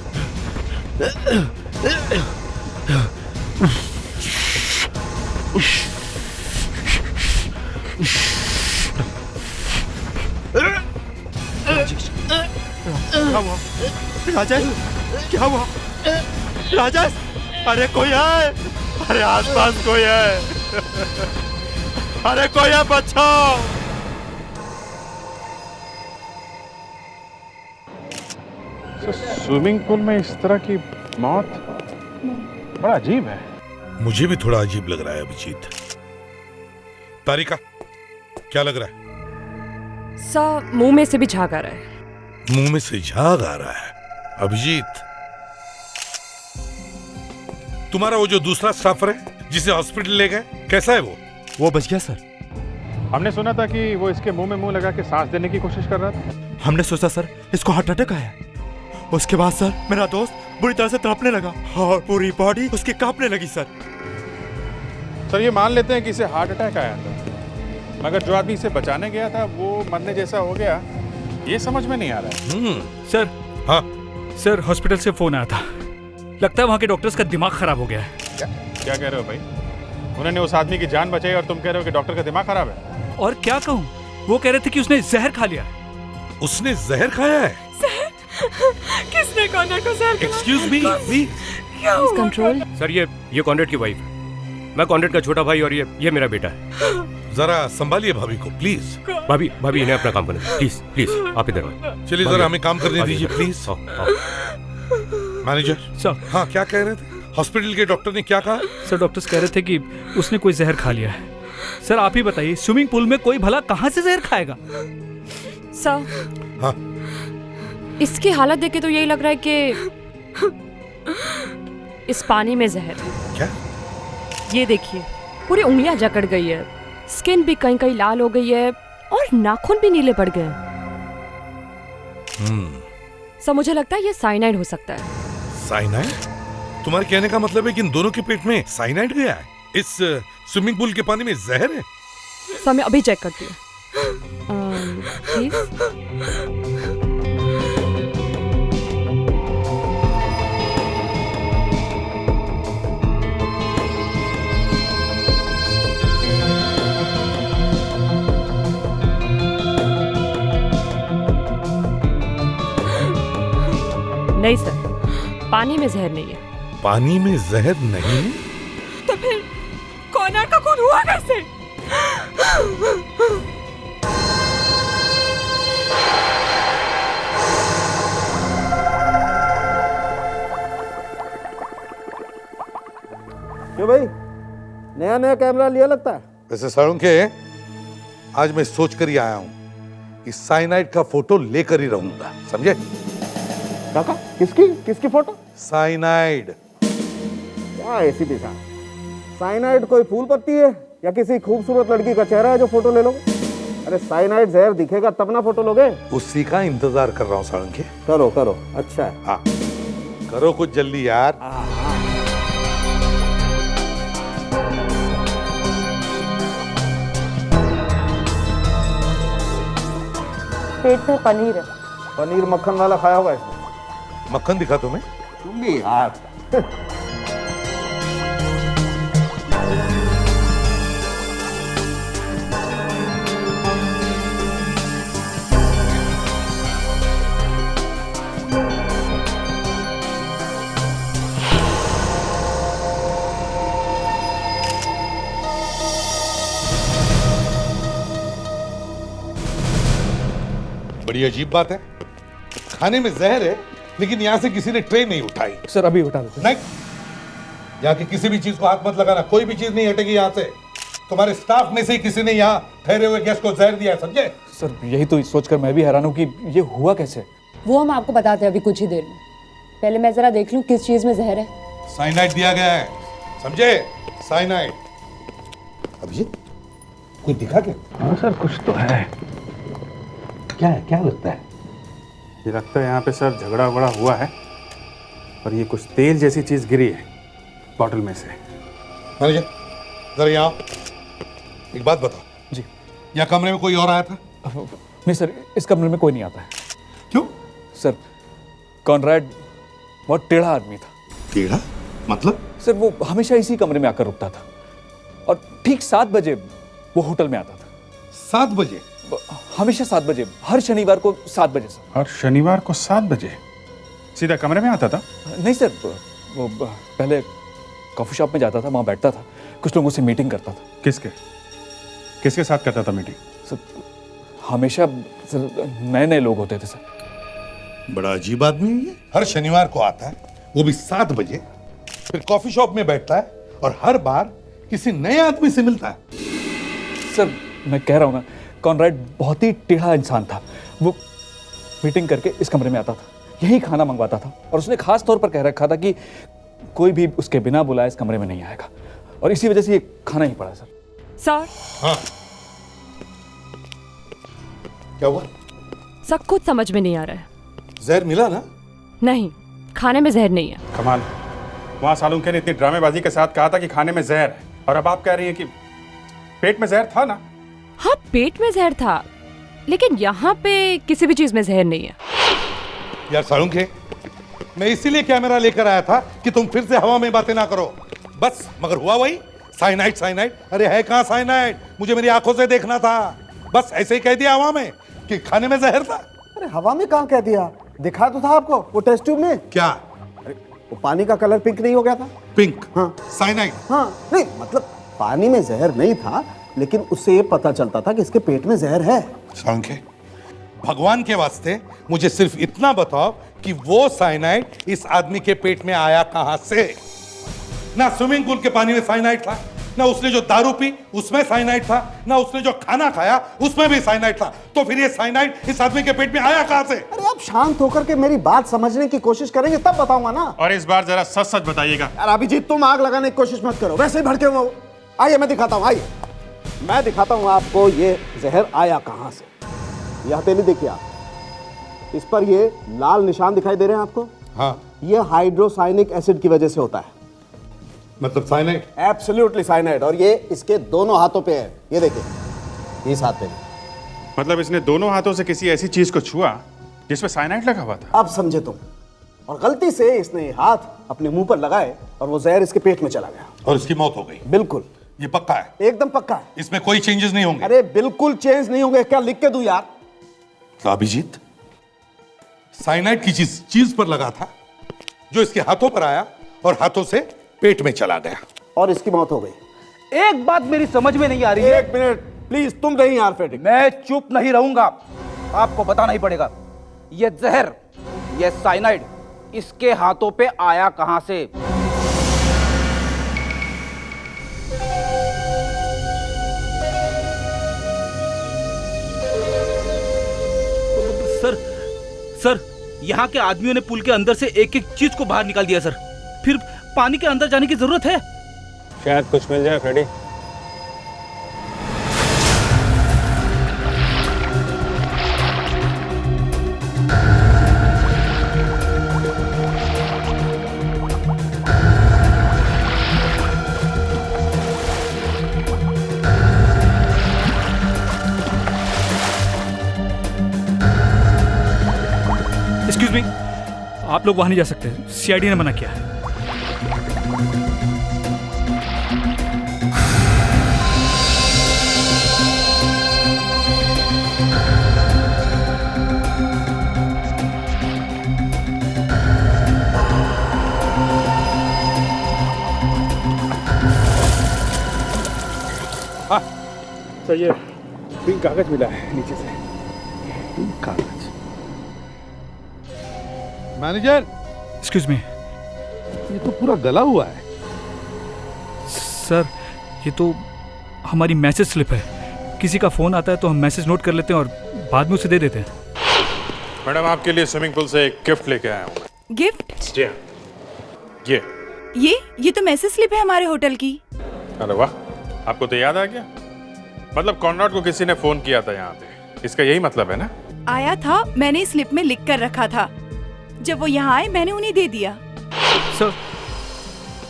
क्या हुआ राजेश? क्या हुआ राजेश? अरे कोई है? अरे आसपास कोई है? अरे कोई है, बचाओ। स्विमिंग पूल में इस तरह की मौत बड़ा अजीब है। मुझे भी थोड़ा अजीब लग रहा है अभिजीत। तारिका, क्या लग रहा है? सर, मुंह में से भी झाग आ रहा है। मुंह में से झाग आ रहा है? अभिजीत, तुम्हारा वो जो दूसरा स्टाफर है जिसे हॉस्पिटल ले गए, कैसा है वो? वो बच गया सर। हमने सुना था कि वो इसके मुंह में मुंह लगा के सांस देने की कोशिश कर रहा था। हमने सोचा सर इसको हार्ट अटैक आया। उसके बाद सर मेरा दोस्त बुरी तरह से तड़पने लगा और पूरी बॉडी उसकी कांपने लगी सर। सर ये मान लेते हैं कि इसे हार्ट अटैक आया था, मगर जो आदमी इसे बचाने गया था वो मरने जैसा हो गया, ये समझ में नहीं आ रहा है। सर। हाँ सर, हॉस्पिटल से फोन आया था, लगता है वहाँ के डॉक्टर्स का दिमाग खराब हो गया है। क्या कह रहे हो भाई? उन्होंने उस आदमी की जान बचाई और तुम कह रहे हो कि डॉक्टर का दिमाग खराब है? और क्या कहूँ, वो कह रहे थे कि उसने जहर खा लिया है। उसने जहर खाया है? किसने कॉर्नर को जहर खाया? एक्सक्यूज मी, क्या हुआ? कंट्रोल। सर ये कॉन्ड्रेट की वाइफ है, मैं कॉन्ड्रेट का छोटा भाई और ये मेरा बेटा है। जरा संभालिए भाभी को प्लीज। भाभी इन्हें अपना काम करने दीजिए, प्लीज प्लीज आप इधर आओ। चलिए जरा हमें काम करने दीजिए प्लीज। Manager sir. हाँ क्या कह रहे थे? हॉस्पिटल के डॉक्टर ने क्या कहा? सर डॉक्टर्स कह रहे थे कि उसने कोई जहर खा लिया है। सर आप ही बताइए, स्विमिंग पूल में कोई भला कहाँ से जहर खाएगा? सर। हाँ इसकी हालत देख के तो यही लग रहा है कि इस पानी में जहर है। क्या? ये देखिए, पूरी उंगलियां जकड़ गई है, स्किन भी कहीं कहीं लाल हो गई है और नाखून भी नीले पड़ गए। सर मुझे लगता है ये साइनाइड हो सकता है। साइनाइड? तुम्हारे कहने का मतलब है कि इन दोनों के पेट में साइनाइड गया है? इस स्विमिंग पूल के पानी में जहर है? सर मैं अभी चेक करती हूँ। प्लीज। नहीं सर, पानी में जहर नहीं है। पानी में जहर नहीं है? तो फिर कॉर्नर का खून हुआ कैसे? क्यों भाई, नया नया कैमरा लिया लगता है? वैसे साळुंखे, आज मैं सोच कर ही आया हूं कि साइनाइड का फोटो लेकर ही रहूंगा, समझे? काका, किसकी फोटो? साइनाइड। क्या एसीपी साहब, साइनाइड कोई फूल पत्ती है या किसी खूबसूरत लड़की का चेहरा है जो फोटो ले लोगे? अरे साइनाइड जहर दिखेगा तब ना फोटो लोगे। उसी का इंतजार कर रहा हूँ साळुंखे। करो करो, अच्छा है। हाँ करो कुछ जल्दी यार। पेट में पनीर है। पनीर मक्खन वाला खाया होगा इसने। मक्खन दिखा तुम्हें? तुम भी यार। बड़ी अजीब बात है, खाने में जहर है लेकिन यहाँ से किसी ने ट्रे नहीं उठाई। सर अभी उठा देते। नहीं, यहाँ की किसी भी चीज को हाथ मत लगाना, कोई भी चीज नहीं हटेगी यहाँ से। तुम्हारे स्टाफ में से ही किसी ने यहाँ ठहरे हुए गेस्ट को जहर दिया है, समझे? सर यही तो सोचकर मैं भी हैरान हूँ कि ये हुआ कैसे। वो हम आपको बताते हैं अभी कुछ ही देर में। पहले मैं जरा देख लूं किस चीज में जहर है। साइनाइड दिया गया है, समझे? साइनाइड। अब ये कोई दिखा क्या? हाँ सर कुछ तो है। क्या है, क्या लगता है? ये लगता है यहाँ पे सर झगड़ा वगड़ा हुआ है और ये कुछ तेल जैसी चीज गिरी है बॉटल में से। मैनेजर जरा यहाँ, एक बात बताओ जी। यहाँ कमरे में कोई और आया था? नहीं सर, इस कमरे में कोई नहीं आता है। क्यों? सर कॉनराड बहुत टेढ़ा आदमी था। टेढ़ा मतलब? सर वो हमेशा इसी कमरे में आकर रुकता था और ठीक 7 बजे वो होटल में आता था। 7 बजे? हमेशा 7 बजे, हर शनिवार को 7 बजे सर। हर शनिवार को 7 बजे सीधा कमरे में आता था? नहीं सर, वो पहले कॉफी शॉप में जाता था, वहाँ बैठता था, कुछ लोगों से मीटिंग करता था। किसके साथ करता था मीटिंग? सर हमेशा सर नए नए लोग होते थे सर। बड़ा अजीब आदमी है ये। हर शनिवार को आता है, वो भी 7 बजे, फिर कॉफी शॉप में बैठता है और हर बार किसी नए आदमी से मिलता है। सर मैं कह रहा हूँ ना, कॉनराड बहुत ही टेढ़ा इंसान था। वो मीटिंग करके इस कमरे में आता था, यही खाना मंगवाता था और उसने खास तौर पर कह रखा था कि कोई भी उसके बिना बुलाए इस कमरे में नहीं आएगा और इसी वजह से ये खाना ही पड़ा सर। सर। हाँ क्या हुआ? सब कुछ समझ में नहीं आ रहा है। जहर मिला ना? नहीं, खाने में जहर नहीं है। कमाल, वहाँ सालुंखे ने इतनी ड्रामेबाजी के साथ कहा था कि खाने में जहर है, और अब आप कह रही हैं कि पेट में जहर था ना? हाँ, पेट में जहर था, लेकिन यहाँ पे किसी भी चीज में जहर नहीं है। यार सालुंखे, मैं इसीलिए कैमरा लेकर आया था कि तुम फिर से हवा में बातें ना करो बस। मगर हुआ वही, साइनाइड साइनाइड। अरे है कहाँ साइनाइड? मुझे मेरी आंखों से देखना था। बस ऐसे ही कह दिया हवा में कि खाने में जहर था। अरे हवा में कहाँ कह दिया, दिखा तो था आपको वो टेस्ट ट्यूब में। क्या? अरे वो पानी का कलर पिंक नहीं हो गया था? पिंक? हाँ। साइनाइड? हाँ, नहीं मतलब पानी में जहर नहीं था, लेकिन उससे ये पता चलता था कि इसके पेट में जहर है। सालुंखे, भगवान के वास्ते मुझे सिर्फ इतना बताओ कि वो साइनाइड इस आदमी के पेट में आया कहां से? ना स्विमिंग पूल के पानी में साइनाइड था, ना उसने जो दारू पी उसमें साइनाइड था, ना उसने जो खाना खाया उसमें भी साइनाइड था। तो फिर ये साइनाइड इस आदमी के पेट में आया कहां से? अरे आप शांत होकर के मेरी बात समझने की कोशिश करेंगे तब बताऊंगा ना। और इस बार जरा सच सच बताइएगा। यार अभिजीत, तुम आग लगाने की कोशिश मत करो, वैसे ही भड़के हुए हो। आइए मैं दिखाता हूँ, आइए मैं दिखाता हूँ आपको ये जहर आया कहां से। यह हथेली देखिए आप, इस पर ये लाल निशान दिखाई दे रहे हैं आपको? हाँ। ये हाइड्रोसाइनिक एसिड की वजह से होता है। मतलब साइनाइड? Absolutely cyanide. और ये इसके दोनों हाथों पे है, ये देखिए, इस हाथ पे। मतलब इसने दोनों हाथों से किसी ऐसी चीज को छुआ जिसमें साइनाइड लगा हुआ था? अब समझे तुम। और गलती से इसने ये हाथ अपने मुंह पर लगाए और वो जहर इसके पेट में चला गया और इसकी मौत हो गई? बिल्कुल। ये पक्का है? एकदम पक्का है। इसमें कोई चेंजेस नहीं होंगे? अरे बिल्कुल चेंज नहीं होंगे। क्या लिख के दूं यार? तो अभिजीत, साइनाइड की चीज पर लगा था जो इसके हाथों पर आया और हाथों से पेट में चला गया और इसकी मौत हो गई। एक बात मेरी समझ में नहीं आ रही है। एक मिनट प्लीज, तुम नहीं यार फेटिक। मैं चुप नहीं रहूंगा, आपको बताना ही पड़ेगा। ये जहर, ये साइनाइड इसके हाथों पे आया कहां से? सर, यहाँ के आदमियों ने पुल के अंदर से एक एक चीज को बाहर निकाल दिया सर। फिर पानी के अंदर जाने की जरूरत है? शायद कुछ मिल जाए फ्रेडी। एक्सक्यूज मी, आप लोग वहां नहीं जा सकते, सीआईडी ने मना किया है। सर ये पिंक कागज मिला है नीचे से। पिंक कागज। मैनेजर, एक्सक्यूज मी, ये तो पूरा गला हुआ है। सर ये तो हमारी मैसेज स्लिप है। किसी का फोन आता है तो हम मैसेज नोट कर लेते हैं और बाद में उसे दे देते हैं। मैडम, आपके लिए स्विमिंग पूल से एक गिफ्ट लेके आया हूँ। गिफ्ट? जी हाँ, ये तो मैसेज स्लिप है हमारे होटल की। अरे वाह, आपको तो याद आ गया। मतलब कॉनराड को किसी ने फोन किया था यहाँ पे, इसका यही मतलब है ना? आया था, मैंने स्लिप में लिख कर रखा था। जब वो यहाँ आए मैंने उन्हें दे दिया।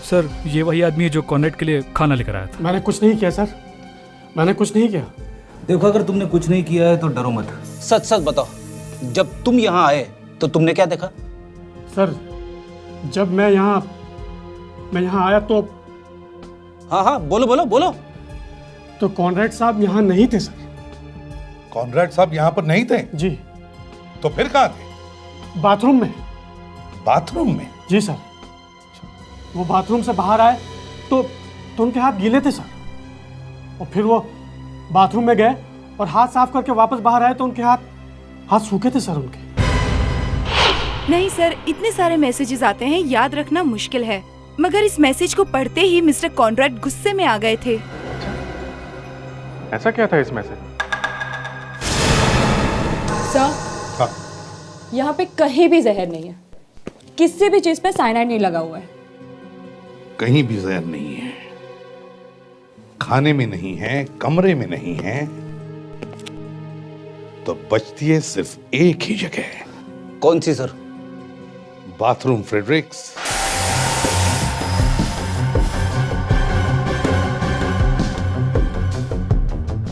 सर ये वही आदमी है जो कॉनरेड के लिए खाना लेकर आया था। मैंने कुछ नहीं किया सर, मैंने कुछ नहीं किया। देखो, अगर तुमने कुछ नहीं किया है तो डरो मत। सच सच बताओ, जब तुम यहाँ आए तो तुमने क्या देखा? सर जब मैं यहाँ आया तो हाँ, बोलो बोलो बोलो। तो कॉनरेड साहब यहाँ नहीं थे सर। कॉनरेड साहब यहाँ पर नहीं थे? जी। तो फिर कहाँ थे? बाथरूम में। बाथरूम में? जी सर। वो बाथरूम से बाहर आए तो उनके हाथ गीले थे सर, और फिर वो बाथरूम में गए और हाथ साफ करके वापस बाहर आए तो उनके हाथ सूखे थे सर उनके। नहीं सर, इतने सारे मैसेजेस आते हैं, याद रखना मुश्किल है। मगर इस मैसेज को पढ़ते ही मिस्टर कॉनराड गुस्से में आ गए थे। ऐसा क्या था इस मैसेज? सर, यहाँ पे कहीं भी जहर नहीं है, किसी भी चीज पे साइनाइड नहीं लगा हुआ है। कहीं भी जहर नहीं है, खाने में नहीं है, कमरे में नहीं है, तो बचती है सिर्फ एक ही जगह। कौन सी सर? Bathroom Fredericks.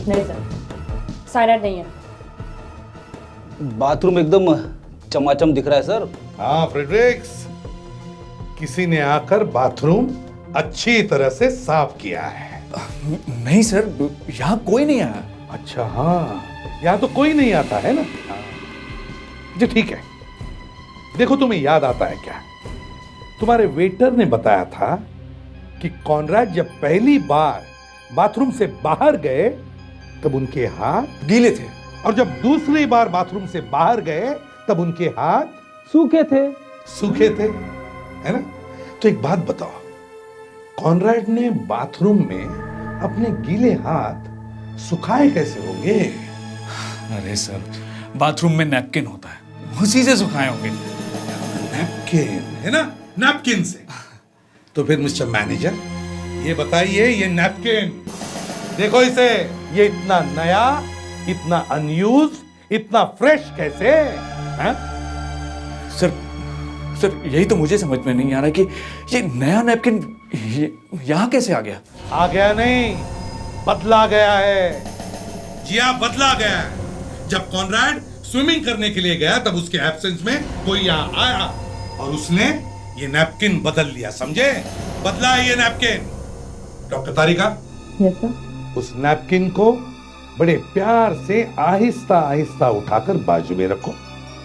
नहीं सर, साइनाइड नहीं है। बाथरूम एकदम चमाचम दिख रहा है सर। हाँ फ्रेडरिक्स, किसी ने आकर बाथरूम अच्छी तरह से साफ किया है। नहीं सर, यहाँ कोई नहीं आया। अच्छा हाँ, यहाँ तो कोई नहीं आता है ना। जी ठीक है। देखो तुम्हें याद आता है क्या, तुम्हारे वेटर ने बताया था कि कॉनराड जब पहली बार बाथरूम से बाहर गए तब उनके हाथ गीले थे, और जब दूसरी बार बाथरूम से बाहर गए तब उनके हाथ सूखे थे। सूखे थे, है ना। तो एक बात बताओ, कॉनराड ने बाथरूम में अपने गीले हाथ सुखाए कैसे होंगे? अरे सर, बाथरूम में नैपकिन होता है, उसी से सुखाए होंगे। नैपकिन है ना, नैपकिन से। तो फिर मिस्टर मैनेजर ये बताइए, ये नैपकिन देखो इसे, ये इतना नया, इतना अनयूज, इतना फ्रेश कैसे है? सर यही तो मुझे समझ में नहीं आ रहा कि ये नया नैपकिन यहाँ कैसे आ गया? आ गया नहीं, बदला गया है। जी हाँ, बदला गया है। जब कॉनराड स्विमिंग करने के लिए गया तब उसके एब्सेंस में कोई यहाँ आया और उसने ये नैपकिन बदल लिया, समझे? बदला है ये नैपकिन। डॉक्टर तारिका, यस सर। उस नैपकिन को बड़े प्यार से आहिस्ता आहिस्ता उठाकर बाजू में रखो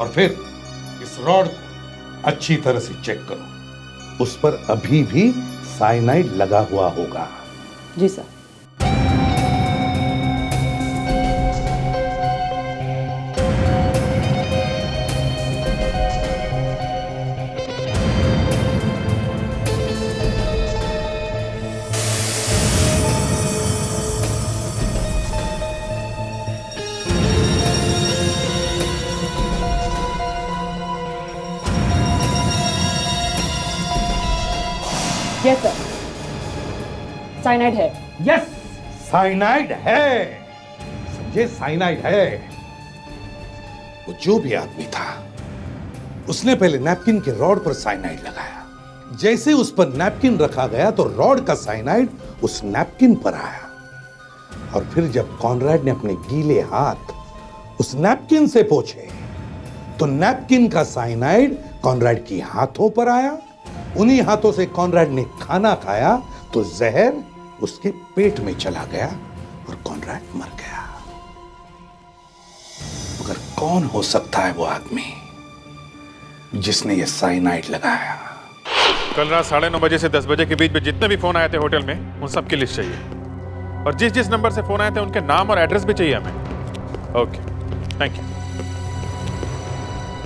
और फिर इस रॉड को अच्छी तरह से चेक करो, उस पर अभी भी साइनाइड लगा हुआ होगा। जी सर। यस सर, साइनाइड है। यस, साइनाइड है, समझे? साइनाइड है। वो जो भी आदमी था उसने पहले नैपकिन के रॉड पर साइनाइड लगाया। जैसे उस पर नैपकिन रखा गया तो रॉड का साइनाइड उस नैपकिन पर आया, और फिर जब कॉनराड ने अपने गीले हाथ उस नैपकिन से पोंछे तो नैपकिन का साइनाइड कॉनराड की हाथों पर आया। उन्हीं हाथों से कॉनराड ने खाना खाया तो जहर उसके पेट में चला गया और कॉनराड मर गया। मगर कौन हो सकता है वो आदमी जिसने ये साइनाइड लगाया? कल रात 9:30 बजे से 10 बजे के बीच में जितने भी फोन आए थे होटल में, उन सब की लिस्ट चाहिए, और जिस जिस नंबर से फोन आए थे उनके नाम और एड्रेस भी चाहिए हमें। Okay, thank you.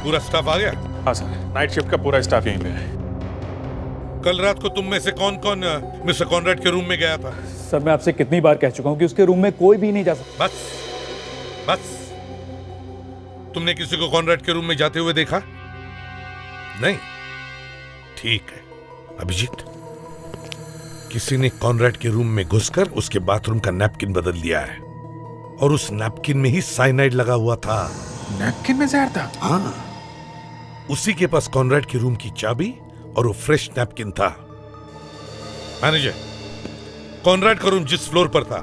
पूरा स्टाफ आ गया? हाँ सर, नाइट शिफ्ट का पूरा स्टाफ यहीं पे है। कल रात को तुम में से कौन कौन मिस्टर कॉनराड के रूम में गया था? सर मैं आपसे कितनी बार कह चुका हूँ कि उसके रूम में कोई भी नहीं जा सकता। बस तुमने किसी को कॉनराड के रूम में जाते हुए देखा? नहीं, ठीक है। अभिजीत, किसी ने कॉनराड के रूम में घुसकर उसके बाथरूम का नैपकिन बदल लिया है, और उस नैपकिन में ही साइनाइड लगा हुआ था। नैपकिन में जहर था? हाँ, उसी के पास कॉनराड के रूम की चाबी और वो फ्रेश नैपकिन था। मैनेजर, कॉनराड का रूम जिस फ्लोर पर था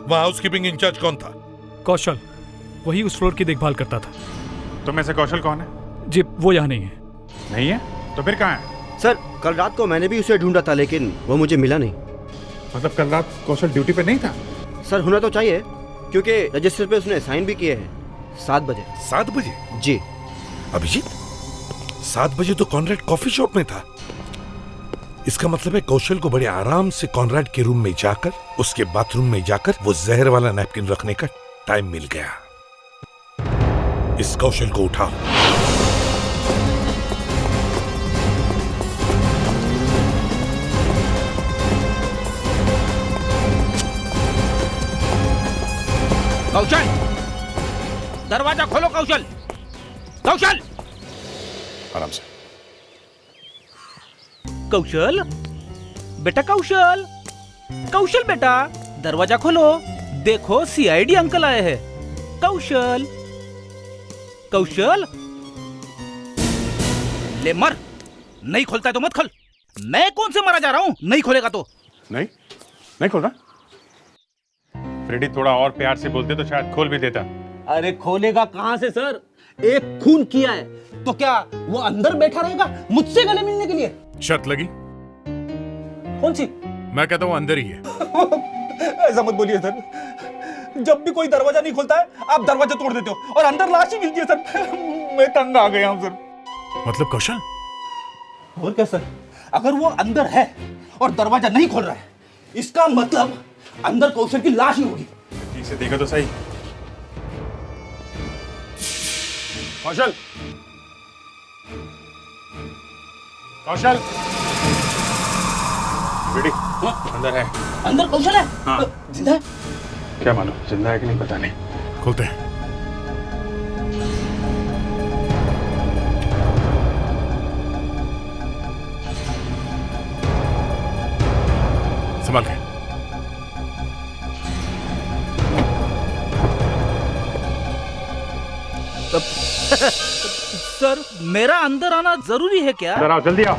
वहां हाउसकीपिंग इंचार्ज कौन था? कौशल, वही उस फ्लोर की देखभाल करता था। तुम में से कौशल कौन है? जी वो यहाँ नहीं है। नहीं है? तो फिर कहाँ है? सर कल रात को मैंने भी उसे ढूंढा था लेकिन वो मुझे मिला नहीं। मतलब कल रात कौशल ड्यूटी पे नहीं था? सर होना तो चाहिए, क्योंकि रजिस्टर पे उसने साइन भी किए हैं 7 बजे। 7 बजे? जी। अभिजीत, 7 बजे तो कॉनराड कॉफी शॉप में था। इसका मतलब है कौशल को बड़े आराम से कॉनराड के रूम में जाकर, उसके बाथरूम में जाकर वो जहर वाला नैपकिन रखने का टाइम मिल गया। इस कौशल को उठाओ। कौशल, दरवाजा खोलो। कौशल, कौशल, आराम से। कौशल बेटा, कौशल, कौशल बेटा, दरवाजा खोलो। देखो सीआईडी अंकल आए हैं। कौशल, कौशल, ले मर। नहीं खोलता है तो मत खोल। मैं कौन से मारा जा रहा हूँ? नहीं खोलेगा तो नहीं खोल रहा। फ्रेडी थोड़ा और प्यार से बोलते तो शायद खोल भी देता। अरे खोलेगा कहाँ से सर? एक खून किया है तो क्या वो अंदर बैठा रहेगा मुझसे गले मिलने के लिए? शर्त लगी? कौन सी? मैं कहता हूँ अंदर ही है। ऐसा मत बोलिए सर। जब भी कोई दरवाजा नहीं खोलता है आप दरवाजा तोड़ देते हो और अंदर लाश ही मिलती है सर। मैं तंग आ गया हूँ सर। मतलब कौशल? और क्या सर, अगर वो अंदर है और दरवाजा नहीं खोल रहा है इसका मतलब अंदर कौशल की लाश ही होगी। ठीक से देखो तो सही। कौशल, कौशल, फ्रेडी अंदर है। अंदर कौशल है? हाँ। जिंदा है? क्या मालूम जिंदा है कि नहीं, पता नहीं। खोलते हैं। संभाल के। सर मेरा अंदर आना जरूरी है क्या? अंदर आओ, जल्दी आओ।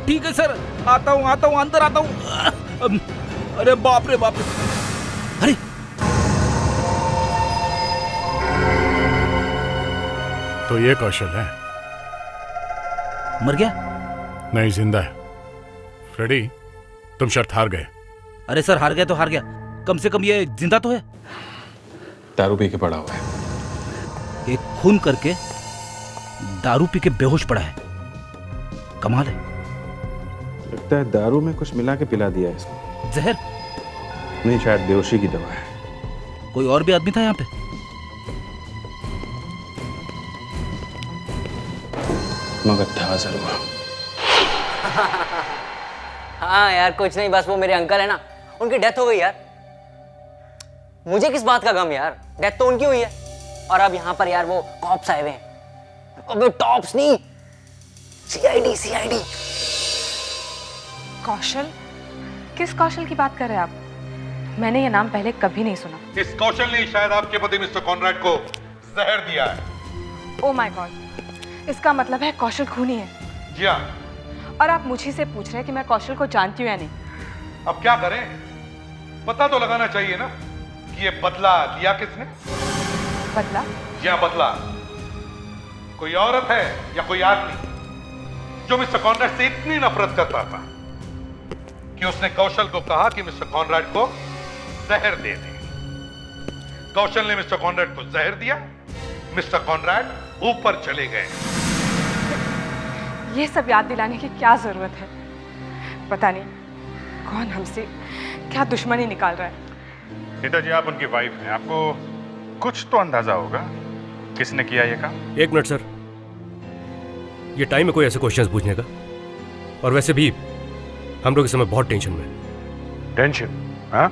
ठीक है सर, आता हूँ अंदर आता हूँ। अरे बाप रे बाप रे। अरे तो ये कौशल है? मर गया? नहीं, जिंदा है। फ्रेडी तुम शर्त हार गए। अरे सर हार गया तो हार गया, कम से कम ये जिंदा तो है। दारू पी के पड़ा हुआ है। एक खून करके दारू पी के बेहोश पड़ा है। कमाल है। लगता है दारू में कुछ मिला के पिला दिया है इसको। जहर? नहीं, शायद बेहोशी की दवा है। कोई और भी आदमी था यहाँ पे? मगर था जरूर। हाँ यार कुछ नहीं, बस वो मेरे अंकल है ना, उनकी डेथ हो गई यार। मुझे किस बात का गम यार, डेथ तो उनकी हुई है। और अब यहाँ पर यार वो कॉप्स आए हुए हैं। अबे टॉप्स नहीं, सीआईडी। कौशल? किस कौशल की बात कर रहे हैं आप? मैंने ये नाम पहले कभी नहीं सुना। इस कौशल ने शायद आपके पति मिस्टर कॉनराड को जहर दिया है। ओह माय गॉड, इसका मतलब है कौशल खूनी है। जी हाँ। और आप मुझे से पूछ रहे हैं कि मैं कौशल को जानती हूँ या नहीं? अब क्या करें, पता तो लगाना चाहिए ना कि ये बदला लिया किसने। बदला? जी हाँ, बदला। कोई औरत है या कोई आदमी जो मिस्टर कॉनराड से इतनी नफरत करता था कि उसने कौशल को कहा कि मिस्टर कॉनराड को जहर दे दे। कौशल ने मिस्टर कॉनराड को जहर दिया, मिस्टर कॉनराड ऊपर चले गए। ये सब याद दिलाने की क्या जरूरत है? पता नहीं कौन हमसे क्या दुश्मनी निकाल रहा है। नीता जी आप उनकी वाइफ हैं, आपको कुछ तो अंदाजा होगा किसने किया ये काम। एक मिनट सर, ये टाइम है कोई ऐसे क्वेश्चंस पूछने का? और वैसे भी हम लोग इस समय बहुत टेंशन में। टेंशन? हाँ?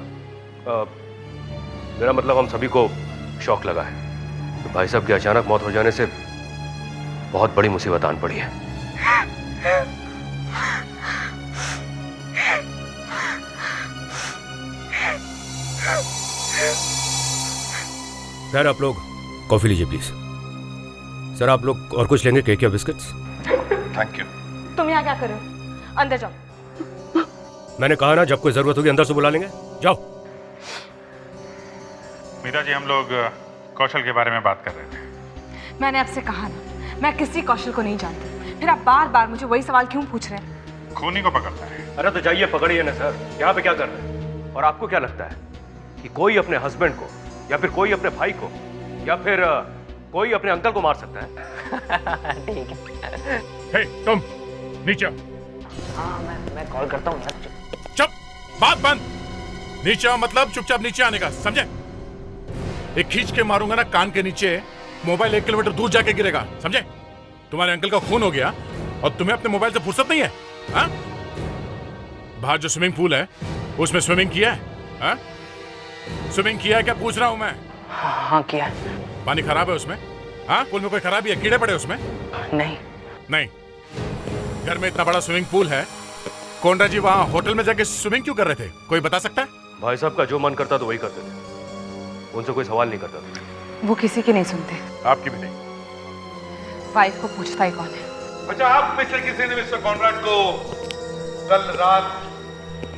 मेरा मतलब हम सभी को शौक लगा है। तो भाई साहब की अचानक मौत हो जाने से बहुत बड़ी मुसीबत आन पड़ी है। सर आप लोग कॉफी लीजिए प्लीज। सर आप लोग और कुछ लेंगे? केक या बिस्किट्स? Thank you. तुम यहाँ क्या कर रहे हो? अंदर जाओ। मैंने कहा ना, जब कोई जरूरत होगी अंदर से बुला लेंगे। जाओ। मीरा जी हम लोग कौशल के बारे में बात कर रहे थे। मैंने आपसे कहा ना, मैं किसी कौशल को नहीं जानती, फिर आप बार बार मुझे वही सवाल क्यों पूछ रहे हैं? खूनी को पकड़ना है। अरे तो जाइए पकड़िए ना सर, यहाँ पे क्या कर रहे हैं? और आपको क्या लगता है कि कोई अपने हस्बैंड को या फिर कोई अपने भाई को या फिर कोई अपने अंकल को मार सकता है? ठीक है। हे, तुम नीचे। हाँ मैं कॉल करता हूँ यार। चुप, बात बंद। नीचे आओ मतलब चुपचाप नीचे आने का, समझे? एक खींच के मारूंगा ना कान के नीचे, मोबाइल 1 किलोमीटर दूर जाके गिरेगा, समझे? तुम्हारे अंकल का खून हो गया और तुम्हें अपने मोबाइल से फुर्सत नहीं है? हाँ? बाहर जो स्विमिंग पूल है उसमें स्विमिंग किया है? हाँ? स्विमिंग किया है क्या पूछ रहा हूं मैं? हाँ किया। पानी खराब है उसमें? हाँ? पूल में कोई खराबी है? कीड़े पड़े उसमें? नहीं। नहीं। घर में इतना बड़ा स्विमिंग पूल है, कॉनराड जी वहां होटल में जाके स्विमिंग क्यों कर रहे थे? कोई बता सकता है? भाई साहब का जो मन करता तो वही करते थे, उनसे कोई सवाल नहीं करता था। वो किसी की नहीं सुनते। आपकी भी नहीं। वाइफ को पूछता ही कौन है? अच्छा, आप में से किसी ने मिस्टर कॉनराड को कल रात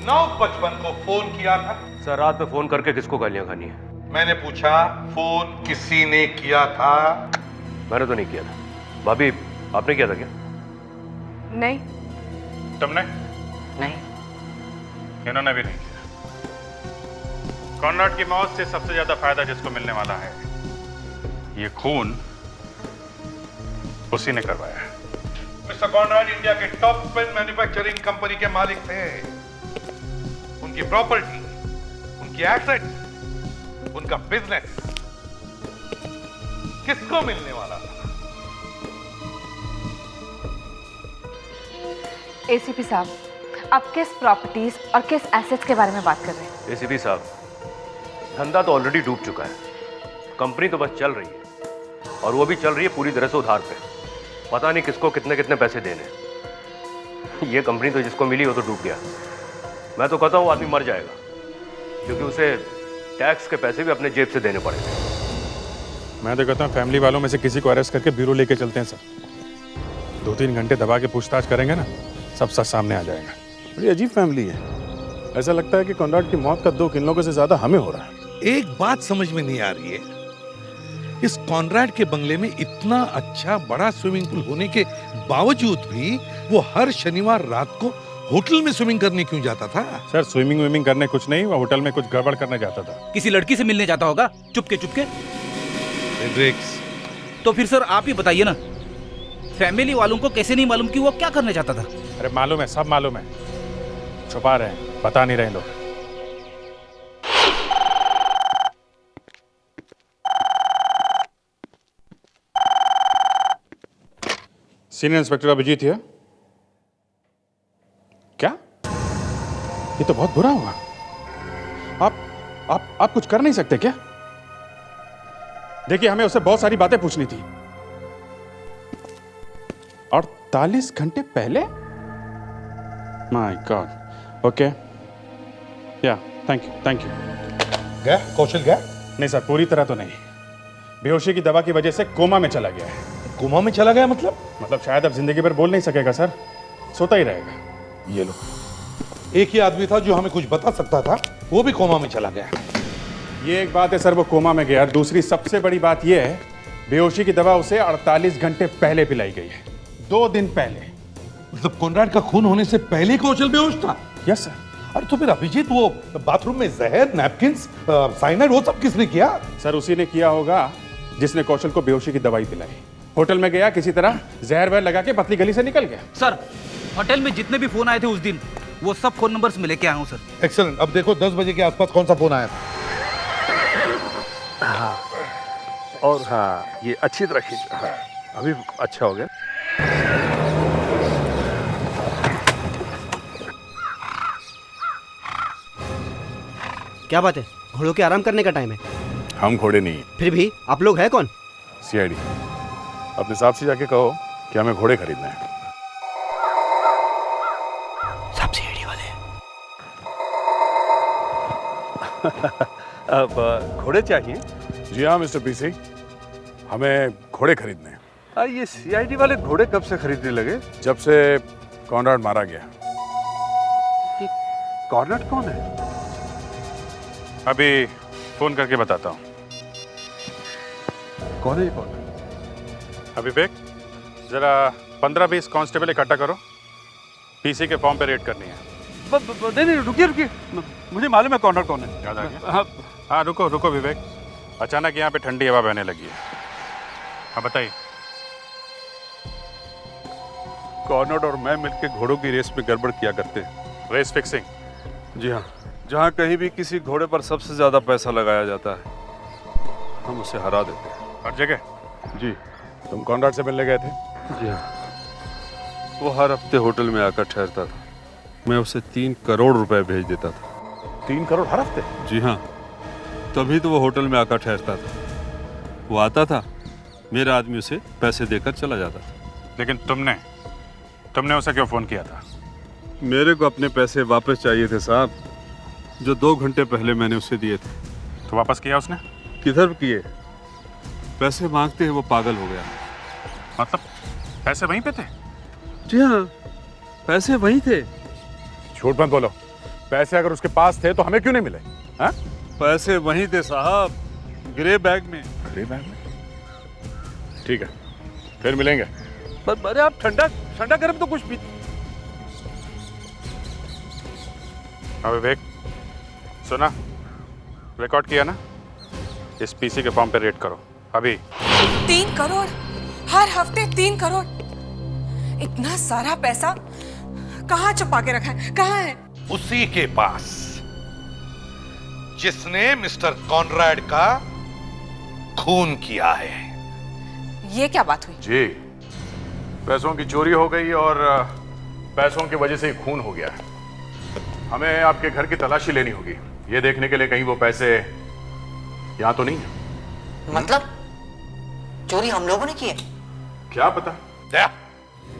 9:55 को फोन किया था? सर, रात में फोन करके किसको गालियां खानी है? मैंने पूछा, फोन किसी ने किया था? मैंने तो नहीं किया था। भाभी, आपने किया था क्या? नहीं। तुमने? नहीं। इन्होंने भी नहीं किया। कॉनराड की मौत से सबसे ज्यादा फायदा जिसको मिलने वाला है, ये खून उसी ने करवाया है। मिस्टर कॉनराड इंडिया के टॉप पेन मैन्युफैक्चरिंग कंपनी के मालिक थे। उनकी प्रॉपर्टी, उनकी एसेट्स, उनका बिजनेस किसको मिलने वाला था? एसीपी साहब, आप किस प्रॉपर्टीज और किस एसेट्स के बारे में बात कर रहे हैं? एसीपी साहब, धंधा तो ऑलरेडी डूब चुका है। कंपनी तो बस चल रही है, और वो भी चल रही है पूरी तरह से उधार पे। पता नहीं किसको कितने कितने पैसे देने। ये कंपनी तो जिसको मिली वो तो डूब गया। मैं तो कहता हूँ आदमी मर जाएगा, क्योंकि उसे टैक्स के पैसे भी अपने जेब से देने पड़ेंगे। मैं तो कहता हूँ फैमिली वालों में से किसी को अरेस्ट करके ब्यूरो लेके चलते हैं सर। 2-3 घंटे दबा के पूछताछ करेंगे ना, सब सच सामने आ जाएगा। बड़ी अजीब फैमिली है। ऐसा लगता है कि कॉनराड की मौत का दुख इन लोगों से ज्यादा हमें हो रहा है। एक बात समझ में नहीं आ रही है, इस कॉनराड के बंगले में इतना अच्छा बड़ा स्विमिंग पूल होने के बावजूद भी वो हर शनिवार रात को होटल में स्विमिंग करने क्यों जाता था? सर, स्विमिंग करने कुछ नहीं, वो होटल में कुछ गड़बड़ करने जाता था। किसी लड़की से मिलने जाता होगा चुपके चुपके। तो फिर सर आप ही बताइए ना, फैमिली वालों को कैसे नहीं मालूम कि वो क्या करने जाता था? अरे मालूम है, सब मालूम है। छुपा रहे हैं, बता नहीं रहे लोग। सीनियर इंस्पेक्टर अभिजीत है। क्या? ये तो बहुत बुरा हुआ। आप कुछ कर नहीं सकते क्या? देखिए, हमें उससे बहुत सारी बातें पूछनी थी। 48 घंटे पहले? My God. ओके, या थैंक यू। गया? कौशल गया? नहीं सर, पूरी तरह तो नहीं। बेहोशी की दवा की वजह से कोमा में चला गया है। कोमा में चला गया मतलब शायद अब जिंदगी भर बोल नहीं सकेगा सर, सोता ही रहेगा। ये लो, एक ही आदमी था जो हमें कुछ बता सकता था, वो भी कोमा में चला गया। ये एक बात है सर, वो कोमा में गया। दूसरी सबसे बड़ी बात ये है, बेहोशी की दवा उसे 48 घंटे पहले पिलाई गई है, 2 दिन पहले। मतलब कॉनराड का खून होने से पहले कौशल बेहोश था? Yes sir. अरे तो फिर अभिजीत, वो बाथरूम में जहर, नैपकिंस, साइनाइड, वो सब किसने किया? सर, उसी ने किया होगा जिसने कौशल को बेहोशी की दवाई पिलाई। होटल में गया, किसी तरह जहर वहर लगा के पतली गली से निकल गया। सर, होटल में जितने भी फोन आए थे उस दिन, वो सब फोन नंबर्स में लेके आया हूँ सर। एक्सीलेंट। अब देखो 10 बजे के आसपास कौन सा फोन आया था? हाँ, और हाँ, ये अच्छी तरह खींच। हाँ, अभी अच्छा हो गया। क्या बात है, घोड़ों के आराम करने का टाइम है। हम घोड़े नहीं। फिर भी आप लोग हैं कौन? सीआईडी। अपने साहब से जाके कहो कि हमें घोड़े खरीदने हैं। सब सीआईडी वाले हैं। अब घोड़े चाहिए? जी हाँ मिस्टर पीसी, हमें घोड़े खरीदने हैं। ये सीआईडी वाले घोड़े कब से खरीदने लगे? जब से कॉनराड मारा गया। कॉनराड कौन है? अभी फोन करके बताता हूँ। कौन है? कौन? विवेक, जरा 15-20 कांस्टेबल इकट्ठा करो, पीसी के फॉर्म पे रेड करनी है। नहीं, रुकिए, मुझे मालूम है कॉनराड कौन है। याद आ गया? हाँ, रुको विवेक, अचानक यहाँ पे ठंडी हवा बहने लगी है। हाँ बताइए। कॉनराड और मैं मिलकर घोड़ों की रेस में गड़बड़ किया करते हैं। Race fixing? जी हाँ, जहाँ कहीं भी किसी घोड़े पर सबसे ज्यादा पैसा लगाया जाता है, हम उसे हरा देते हैं। हर जगह? जी। तुम कॉनराड से मिलने गए थे? जी हाँ, वो हर हफ्ते होटल में आकर ठहरता था। मैं उसे 3 करोड़ रुपए भेज देता था। 3 करोड़ हर हफ्ते? जी हाँ, तभी तो वो होटल में आकर ठहरता था। वो आता था, मेरा आदमी उसे पैसे देकर चला जाता था। लेकिन तुमने उसे क्यों फोन किया था? मेरे को अपने पैसे वापस चाहिए थे साहब, जो 2 घंटे पहले मैंने उसे दिए थे। तो वापस किया उसने? किधर किए? पैसे मांगते हैं वो पागल हो गया। मतलब पैसे वहीं पे थे? जी हाँ, पैसे वहीं थे। झूठ मत बोलो। पैसे अगर उसके पास थे तो हमें क्यों नहीं मिले? हाँ? पैसे वहीं थे साहब, ग्रे बैग में। ग्रे बैग में? ठीक है, फिर मिलेंगे। अरे आप ठंडा ठंडा गर्म तो कुछ भी। विवेक, सुना? रिकॉर्ड किया ना? इस पीसी के फॉर्म पे रेट करो अभी। 3 करोड़ हर हफ्ते 3 करोड़। इतना सारा पैसा कहाँ छुपा के रखा है? कहाँ है? उसी के पास जिसने मिस्टर कॉनराड का खून किया है। ये क्या बात हुई? जी, पैसों की चोरी हो गई और पैसों की वजह से ही खून हो गया है। हमें आपके घर की तलाशी लेनी होगी, ये देखने के लिए कहीं वो पैसे यहां तो नहीं है। मतलब चोरी हम लोगों ने की है? क्या पता। दया,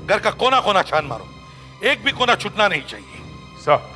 घर का कोना कोना छान मारो, एक भी कोना छूटना नहीं चाहिए। सर,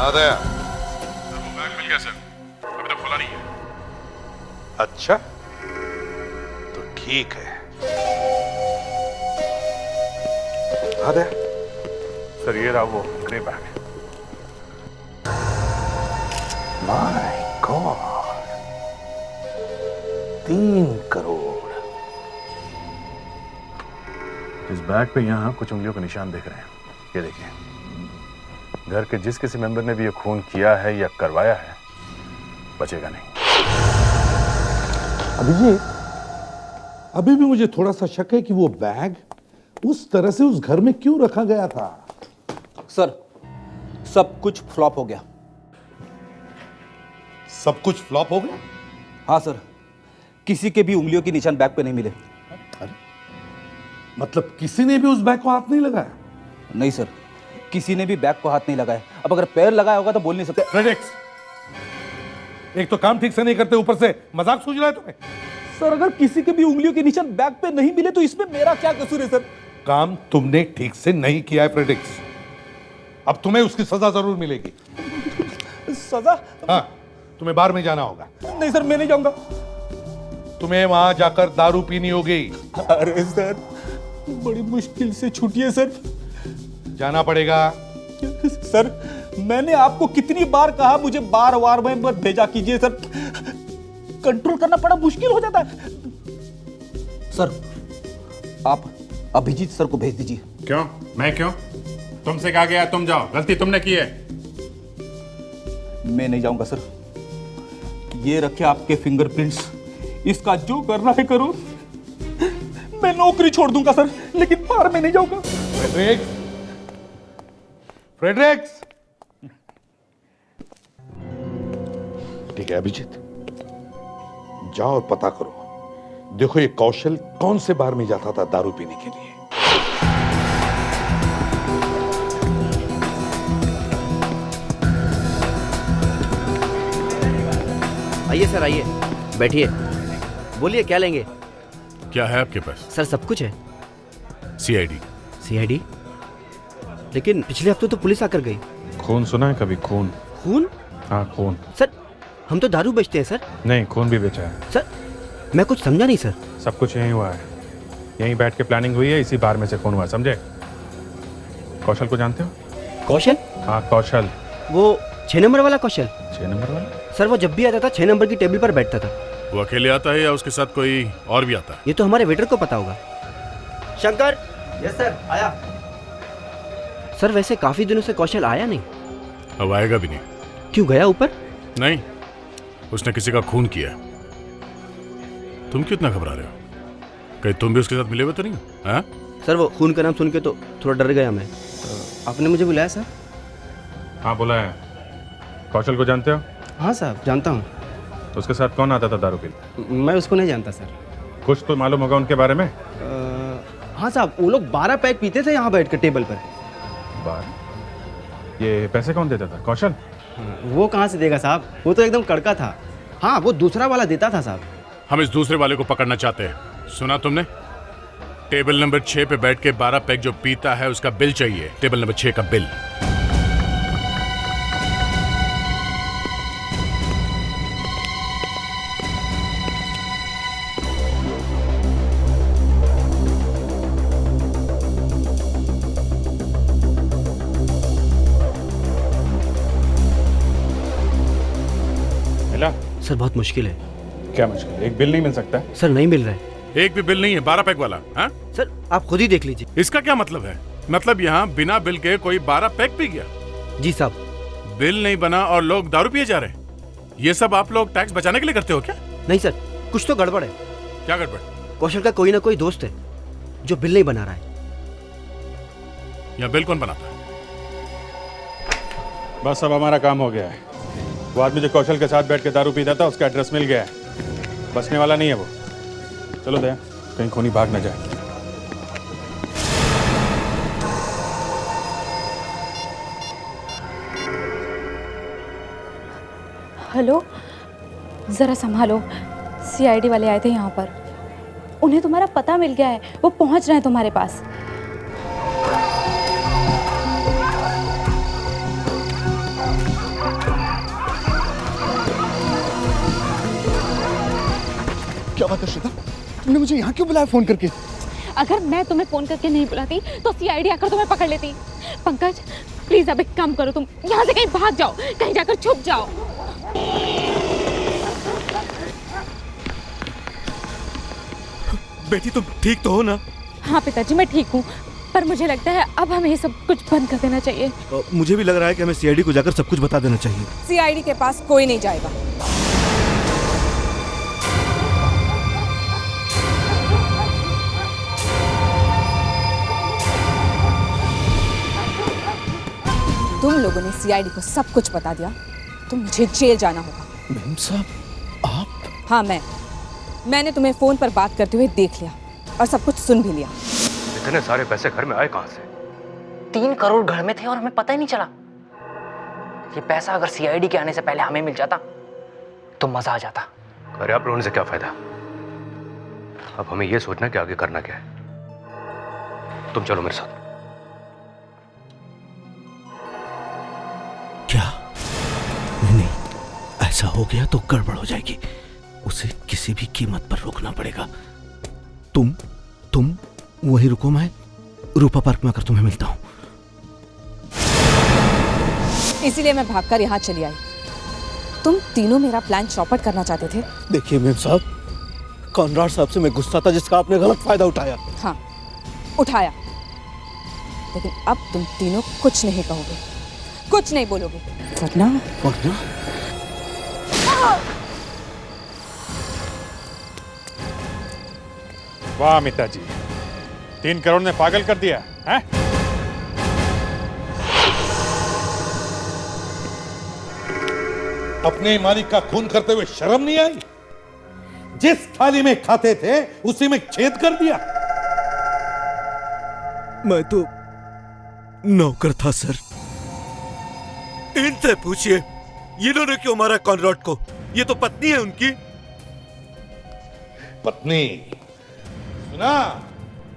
दया, वो बैग मिल गया सर, अभी तक खुला नहीं है। अच्छा तो ठीक है। दया, सर ये रहा वो grey bag. My God, 3 crore. इस बैग पे यहाँ कुछ उंगलियों के निशान दिख रहे हैं, ये देखिए। घर के जिस किसी मेंबर ने भी ये खून किया है या करवाया है, बचेगा नहीं। अभिजीत, अभी भी मुझे थोड़ा सा शक है कि वो बैग उस तरह से उस घर में क्यों रखा गया था। सर, सब कुछ फ्लॉप हो गया। सब कुछ फ्लॉप हो गया? हाँ सर, किसी के भी उंगलियों के निशान बैग पे नहीं मिले। अरे, मतलब किसी ने भी उस बैग को हाथ नहीं लगाया? नहीं सर, किसी ने भी बैग को हाथ नहीं लगाया। अब अगर पैर लगाया होगा तो बोल नहीं सकते। फ्रेडेक्स, एक तो काम ठीक से नहीं करते, ऊपर से मजाक सूझ रहा है तुम्हें। सर, अगर किसी के भी उंगलियों के निशान बैग पे नहीं मिले तो इसमें मेरा क्या कसूर है सर? काम तुमने ठीक से नहीं किया है फ्रेडेक्स, अब तुम्हें उसकी सजा जरूर मिलेगी। सजा? हाँ, तुम्हें बार में जाना होगा। नहीं सर, मैं नहीं जाऊंगा। तुम्हें वहां जाकर दारू पीनी होगी। अरे सर, बड़ी मुश्किल से छूटी है सर। जाना पड़ेगा। सर, मैंने आपको कितनी बार कहा मुझे बार बार में मत भेजा कीजिए सर, कंट्रोल करना बड़ा मुश्किल हो जाता है। सर, आप अभिजीत सर को भेज दीजिए। क्यों? मैं क्यों? तुमसे कहा गया तुम जाओ, गलती तुमने की है। मैं नहीं जाऊंगा सर, ये रखे आपके फिंगरप्रिंट्स, इसका जो करना है करो। मैं नौकरी छोड़ दूंगा सर, लेकिन बाहर में नहीं जाऊंगा। Fredericks, Fredericks. ठीक है अभिजीत, जाओ और पता करो। देखो ये कौशल कौन से बार में जाता था दारू पीने के लिए। आइए सर, आइए, बैठिए। बोलिए क्या लेंगे? क्या है आपके पास? सर सब कुछ है। सीआईडी। सीआईडी? लेकिन पिछले हफ्ते तो पुलिस आकर गई। खून सुना है कभी? खून? खून? हाँ खून। सर हम तो दारू बेचते हैं सर। नहीं, खून भी बेचा है। सर मैं कुछ समझा नहीं सर। सब कुछ यहीं हुआ है, यहीं बैठ के प्लानिंग हुई है, इसी बार में से खून हुआ, समझे? कौशल को जानते हो? कौशल? हाँ कौशल। वो 6 नंबर वाला कौशल? 6 नंबर वाला? सर वो जब भी आता था 6 नंबर की टेबल पर बैठता था। वो अकेले आता है या उसके साथ कोई और भी आता है? ये तो हमारे वेटर को पता होगा। शंकर। यस सर, आया। सर वैसे काफी दिनों से कौशल आया नहीं। अब आएगा भी नहीं। क्यों, गया ऊपर? नहीं, उसने किसी का खून किया। तुम क्यों इतना घबरा रहे हो? कहीं तुम भी उसके साथ मिले हुए तो नहीं? हाँ? सर वो खून का नाम सुन के तो थोड़ा डर गया मैं। आपने मुझे बुलाया सर? हाँ बुलाया। कौशल को जानते हो? हाँ साहब जानता हूँ। तो उसके साथ कौन आता था दारू पीने? मैं उसको नहीं जानता सर। कुछ तो मालूम होगा उनके बारे में? हाँ साहब, वो लोग 12 पैक पीते थे यहाँ बैठ कर टेबल पर। 12? ये पैसे कौन देता था? कौशल? वो कहाँ से देगा साहब, वो तो एकदम कड़का था। हाँ वो दूसरा वाला देता था साहब। हम इस दूसरे वाले को पकड़ना चाहते हैं। सुना तुमने? टेबल नंबर 6 पे बैठ के 12 पैक जो पीता है उसका बिल चाहिए। टेबल नंबर 6 का बिल। मिला? सर बहुत मुश्किल है। क्या मुश्किल? एक बिल नहीं मिल सकता? सर नहीं मिल रहा है। एक भी बिल नहीं है 12 पैक वाला। हाँ सर आप खुद ही देख लीजिए। इसका क्या मतलब है? मतलब यहाँ बिना बिल के कोई 12 पैक पी गया? जी साहब। बिल नहीं बना और लोग दारू पिए जा रहे हैं। ये सब आप लोग टैक्स बचाने के लिए करते हो क्या? नहीं सर, कुछ तो गड़बड़ है। क्या गड़बड़? कौशल का कोई ना कोई दोस्त है जो बिल नहीं बना रहा है। या बिल कौन बनाता है? बस अब हमारा काम हो गया है। वो आदमी जो कौशल के साथ बैठ के दारू पीता था उसका एड्रेस मिल गया है। बचने वाला नहीं है वो। चलो दया, कहीं खूनी भाग न जाए। हेलो, ज़रा संभालो। सीआईडी वाले आए थे यहाँ पर। उन्हें तुम्हारा पता मिल गया है, वो पहुँच रहे हैं तुम्हारे पास। क्या बात है श्वेता, तुमने मुझे यहाँ क्यों बुलाया फोन करके? अगर मैं तुम्हें फोन करके नहीं बुलाती तो सीआईडी आकर तुम्हें पकड़ लेती। पंकज प्लीज अब एक काम करो, तुम यहाँ से कहीं भाग जाओ, कहीं जाकर छुप जाओ। बेटी तुम ठीक तो हो ना? हाँ पिताजी मैं ठीक हूँ, पर मुझे लगता है अब हमें ये सब कुछ बंद कर देना चाहिए। मुझे भी लग रहा है कि हमें सीआईडी को जाकर सब कुछ बता देना चाहिए। सीआईडी के पास कोई नहीं जाएगा। तुम लोगों ने सीआईडी को सब कुछ बता दिया तो मुझे जेल जाना होगा। मैम साहब आप? हाँ मैंने तुम्हें फोन पर बात करते हुए देख लिया और सब कुछ सुन भी लिया। इतने सारे पैसे घर में आए कहां से? 3 करोड़ घर में थे और हमें पता ही नहीं चला। ये पैसा अगर सीआईडी के आने से पहले हमें मिल जाता तो मजा आ जाता। अरे आप रोने से क्या फायदा? अब हमें यह सोचना कि आगे करना क्या है। तुम चलो मेरे साथ। क्या? नहीं, ऐसा हो गया तो गड़बड़ हो जाएगी। उसे किसी भी कीमत पर रोकना पड़ेगा। तुम वहीं रुको, मैं रूपा पार्क में आकर तुम्हें मिलता हूं। इसीलिए मैं भागकर यहाँ चली आई। तुम तीनों मेरा प्लान चौपट करना चाहते थे। देखिए मैम साहब, कॉनराड साहब से मैं गुस्सा था जिसका आपने गलत फायदा उठाया। हाँ उठाया, लेकिन अब तुम तीनों कुछ नहीं कहोगे, कुछ नहीं बोलोगे, वरना वाह मिता जी, 3 करोड़ ने पागल कर दिया है? अपने मालिक का खून करते हुए शर्म नहीं आई? जिस थाली में खाते थे उसी में छेद कर दिया। मैं तो नौकर था सर। इनसे पूछिए इन्होंने क्यों मारा कॉनराड को। ये तो पत्नी है उनकी। पत्नी? सुना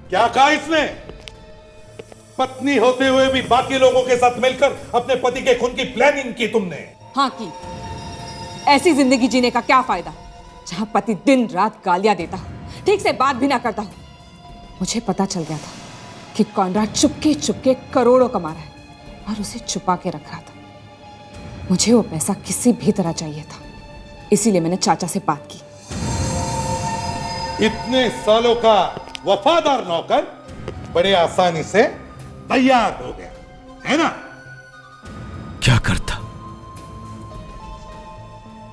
क्या कहा इसने? पत्नी होते हुए भी बाकी लोगों के साथ मिलकर अपने पति के खून की प्लानिंग की तुमने। हाँ की। ऐसी जिंदगी जीने का क्या फायदा जहां पति दिन रात गालियां देता हो, ठीक से बात भी ना करता हो। मुझे पता चल गया था कि कॉनराड चुपके चुपके करोड़ों कमा रहा है और उसे छुपा के रख रहा था। मुझे वो पैसा किसी भी तरह चाहिए था, इसीलिए मैंने चाचा से बात की। इतने सालों का वफादार नौकर बड़े आसानी से तैयार हो गया है ना? क्या करता?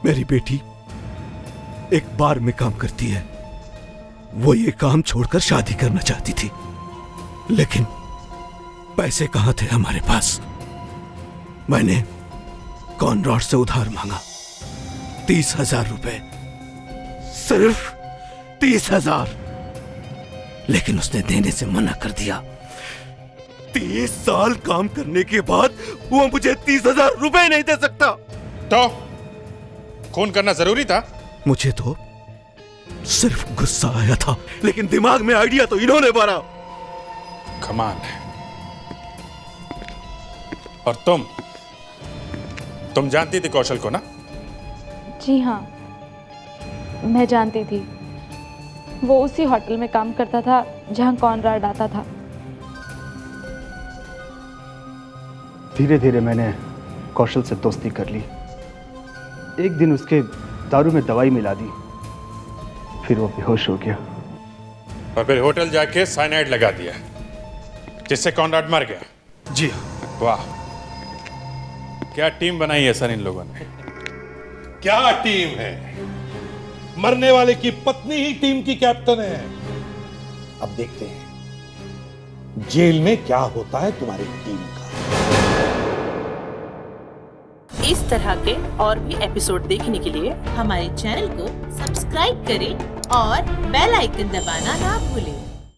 मेरी बेटी एक बार में काम करती है, वो ये काम छोड़कर शादी करना चाहती थी, लेकिन पैसे कहां थे हमारे पास। मैंने कॉनरॉड से उधार मांगा 30,000 रुपए, सिर्फ 30,000, लेकिन उसने देने से मना कर दिया। 30 साल काम करने के बाद वो मुझे 30,000 रुपए नहीं दे सकता। तो खून करना जरूरी था? मुझे तो सिर्फ गुस्सा आया था, लेकिन दिमाग में आइडिया तो इन्होंने भरा। कमाल है। और तुम जानती थी कौशल को ना? जी हाँ, मैं जानती थी। वो उसी होटल में काम करता था जहां कॉनराड आता था। धीरे धीरे मैंने कौशल से दोस्ती कर ली। एक दिन उसके दारू में दवाई मिला दी, फिर वो बेहोश हो गया। और फिर होटल जाके साइनाइड लगा दिया, जिससे कॉनराड मर गया। जी हाँ। वाह, क्या टीम बनाई है सर इन लोगों ने। क्या टीम है? मरने वाले की पत्नी ही टीम की कैप्टन है। अब देखते हैं जेल में क्या होता है तुम्हारी टीम का। इस तरह के और भी एपिसोड देखने के लिए हमारे चैनल को सब्सक्राइब करें और बेल आइकन दबाना ना भूलें।